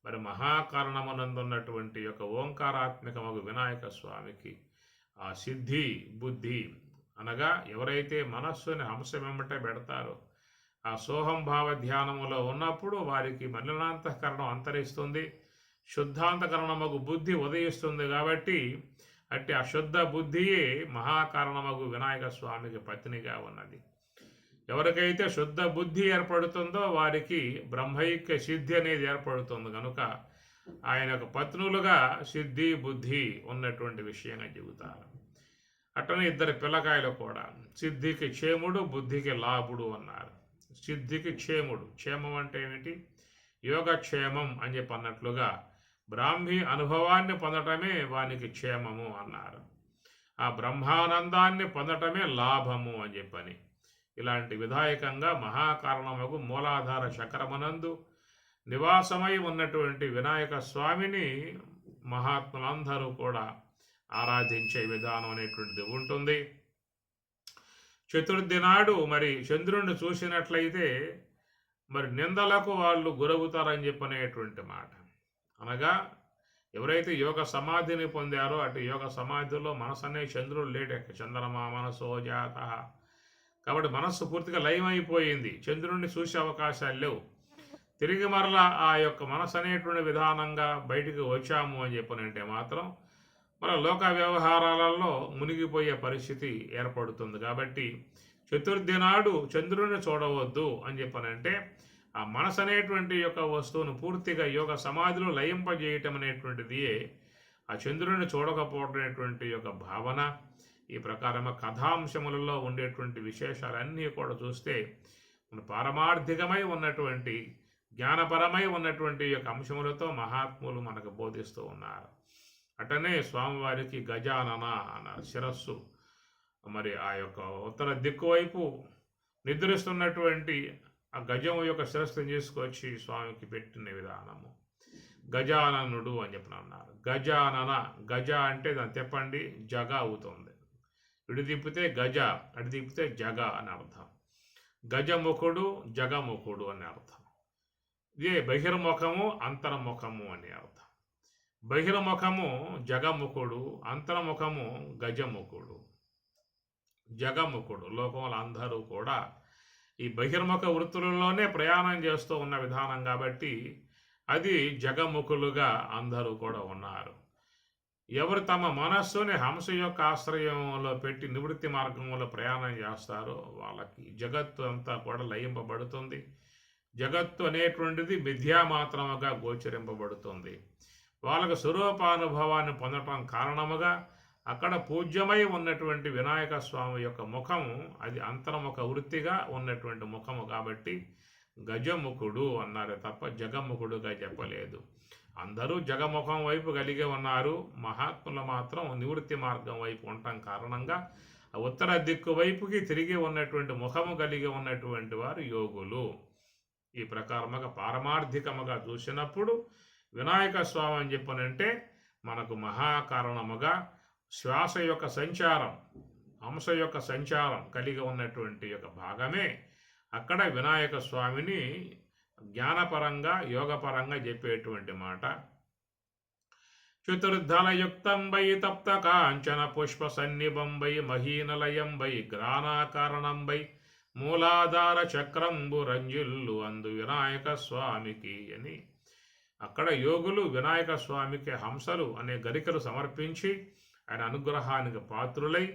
మరి మహాకారణమునందున్నటువంటి యొక్క ఓంకారాత్మకమగు వినాయక స్వామికి ఆ సిద్ధి బుద్ధి అనగా ఎవరైతే మనస్సుని హంస వెంబట పెడతారో ఆ సోహం భావ ధ్యానములో ఉన్నప్పుడు వారికి మలినాంతఃకరణం అంతరిస్తుంది, శుద్ధాంతకరణమగు బుద్ధి ఉదయిస్తుంది. కాబట్టి అట్టి అశుద్ధ బుద్ధియే మహాకారణమగు వినాయక స్వామికి పత్నిగా ఉన్నది. ఎవరికైతే శుద్ధ బుద్ధి ఏర్పడుతుందో వారికి బ్రహ్మైక్య సిద్ధి అనేది ఏర్పడుతుంది. కనుక ఆయనకు పత్నులుగా సిద్ధి బుద్ధి ఉన్నటువంటి విషయంగా చెబుతారు. అట్టనే 2 పిల్లకాయలు కూడా సిద్ధికి క్షేముడు బుద్ధికి లాభుడు అన్నారు. సిద్ధికి క్షేముడు, క్షేమం అంటే ఏమిటి? యోగక్షేమం అని చెప్పి అన్నట్లుగా బ్రాహ్మీ అనుభవాన్ని పొందటమే వానికి క్షేమము అన్నారు. ఆ బ్రహ్మానందాన్ని పొందటమే లాభము అని చెప్పని ఇలాంటి విధాయకంగా మహాకారణమగు మూలాధార చక్రమునందు నివాసమై ఉన్నటువంటి వినాయక స్వామిని మహాత్ములందరూ కూడా ఆరాధించే విధానం అనేటువంటిది ఉంటుంది. చతుర్థి నాడు మరి చంద్రుణ్ణి చూసినట్లయితే మరి నిందలకు వాళ్ళు గురవుతారని చెప్పనేటువంటి మాట. అనగా ఎవరైతే యోగ సమాధిని పొందారో అటు యోగ సమాధిలో మనసు అనే చంద్రుడు లేడు. చంద్రమా మనసో జాత. కాబట్టి మనస్సు పూర్తిగా లయమైపోయింది, చంద్రుడిని చూసే అవకాశాలు లేవు. తిరిగి మరలా ఆ యొక్క మనసు అనేటువంటి విధానంగా బయటికి వచ్చాము అని చెప్పనంటే మాత్రం మన లోక వ్యవహారాలలో మునిగిపోయే పరిస్థితి ఏర్పడుతుంది. కాబట్టి చతుర్థి నాడు చంద్రుడిని చూడవద్దు అని చెప్పనంటే ఆ మనసు అనేటువంటి యొక్క వస్తువును పూర్తిగా యోగ సమాధిలో లయింపజేయటం అనేటువంటిది ఆ చంద్రుడిని చూడకపోవడం అనేటువంటి యొక్క భావన. ఈ ప్రకారం కథాంశములలో ఉండేటువంటి విశేషాలన్నీ కూడా చూస్తే మన పారమార్థికమై ఉన్నటువంటి జ్ఞానపరమై ఉన్నటువంటి యొక్క అంశములతో మహాత్ములు మనకు బోధిస్తూ ఉన్నారు. అటనే స్వామివారికి గజానన అన్నారు. శిరస్సు మరి ఆ యొక్క ఉత్తర దిక్కు వైపు నిద్రిస్తున్నటువంటి ఆ గజం యొక్క శిరస్సును తీసుకొచ్చి స్వామికి పెట్టిన విధానము గజాననుడు అని చెప్పిన అన్నారు. గజానన, గజ అంటే దాన్ని తెప్పండి జగ అవుతుంది. ఇటు తిప్పితే గజ, అటు తిప్పితే జగ అని అర్థం. గజముఖుడు జగముఖుడు అని అర్థం. ఇదే బహిర్ముఖము అంతర్ముఖము అని అర్థం. బహిర్ముఖము జగముఖుడు, అంతర్ముఖము గజముఖుడు. జగముఖుడు లోకంలో అందరూ కూడా ఈ బహిర్ముఖ వృత్తులలోనే ప్రయాణం చేస్తూ ఉన్న విధానం కాబట్టి అది జగముఖులుగా అందరూ కూడా ఉన్నారు. ఎవరు తమ మనస్సుని హంస యొక్క ఆశ్రయంలో పెట్టి నివృత్తి మార్గంలో ప్రయాణం చేస్తారో వాళ్ళకి జగత్తు అంతా కూడా లయింపబడుతుంది. జగత్తు అనేటువంటిది మిథ్యామాత్రముగా గోచరింపబడుతుంది. వాళ్ళకు స్వరూపానుభవాన్ని పొందటం కారణముగా అక్కడ పూజ్యమై ఉన్నటువంటి వినాయక స్వామి యొక్క ముఖము అది అంతర్ముఖ వృత్తిగా ఉన్నటువంటి ముఖము కాబట్టి గజముఖుడు అన్నారు తప్ప జగముఖుడుగా చెప్పలేదు. అందరూ జగముఖం వైపు కలిగి ఉన్నారు. మహాత్ములు మాత్రం నివృత్తి మార్గం వైపు ఉండటం కారణంగా ఆ ఉత్తర దిక్కు వైపుకి తిరిగి ఉన్నటువంటి ముఖము కలిగి ఉన్నటువంటి వారు యోగులు. ఈ ప్రకారముగా పారమార్థికముగా చూసినప్పుడు వినాయక స్వామి అని చెప్పనంటే మనకు మహాకారణముగా శ్వాస యొక్క సంచారం, హంస యొక్క సంచారం కలిగి ఉన్నటువంటి యొక్క భాగమే అక్కడ వినాయక స్వామిని జ్ఞానపరంగా యోగపరంగా చెప్పేటువంటి మాట. చతుర్ధలయుక్తం వై తప్త కాంచన పుష్ప సన్నిభం వై మహీనలయం వై గ్రానాకారణం వై మూలాధార చక్రంబు రంజిల్లు అందు వినాయక స్వామికి అని అక్కడ యోగులు వినాయక స్వామికి హంసలు అనే గరికలు సమర్పించి ఆయన అనుగ్రహానికి పాత్రులై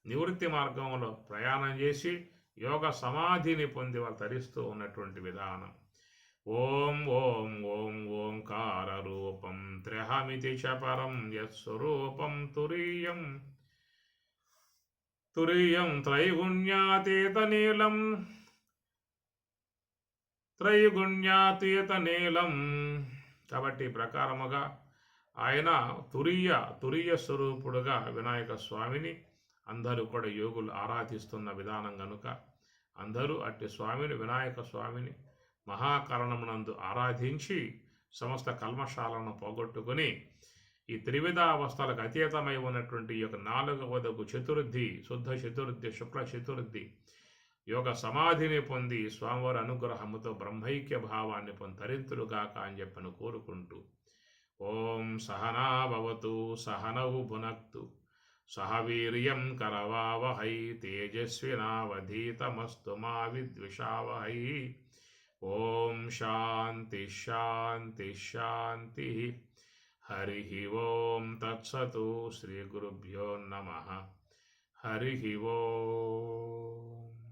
నివృత్తి మార్గంలో ప్రయాణం చేసి యోగ సమాధిని పొంది వాళ్ళు తరిస్తూ ఉన్నటువంటి విధానం. ఓం ఓం ఓం ఓంకార రూపం త్రయమితి చ పరం యత్స్వరూపం తురీయం తురీయం త్రైగుణ్యాతీత నీలం. కాబట్టి ప్రకారముగా ఆయన తురీయ స్వరూపుడుగా వినాయక స్వామిని అందరూ కూడా యోగులు ఆరాధిస్తున్న విధానం కనుక అందరూ అట్టి స్వామిని వినాయక స్వామిని మహాకరణమునందు ఆరాధించి సమస్త కల్మషాలను పోగొట్టుకుని ఈ త్రివిధ అవస్థలకు అతీతమై ఉన్నటువంటి ఈ యొక్క 4వదకు చతుర్థి, శుద్ధ చతుర్థి, శుక్ల చతుర్థి యోగ సమాధిని పొంది స్వామివారి అనుగ్రహముతో బ్రహ్మైక్య భావాన్ని తరింతురుగాక అని చెప్పని కోరుకుంటూ ఓం సహనా భవతు సహనౌ భునక్తు సహ వీర్యం కరవావహై తేజస్వినావధీతమస్తు మా విద్విషావహై. ఓం శాంతి శాంతి శాంతి. హరి ఓం తత్సతు. శ్రీ గురుభ్యో నమః. హరి ఓం.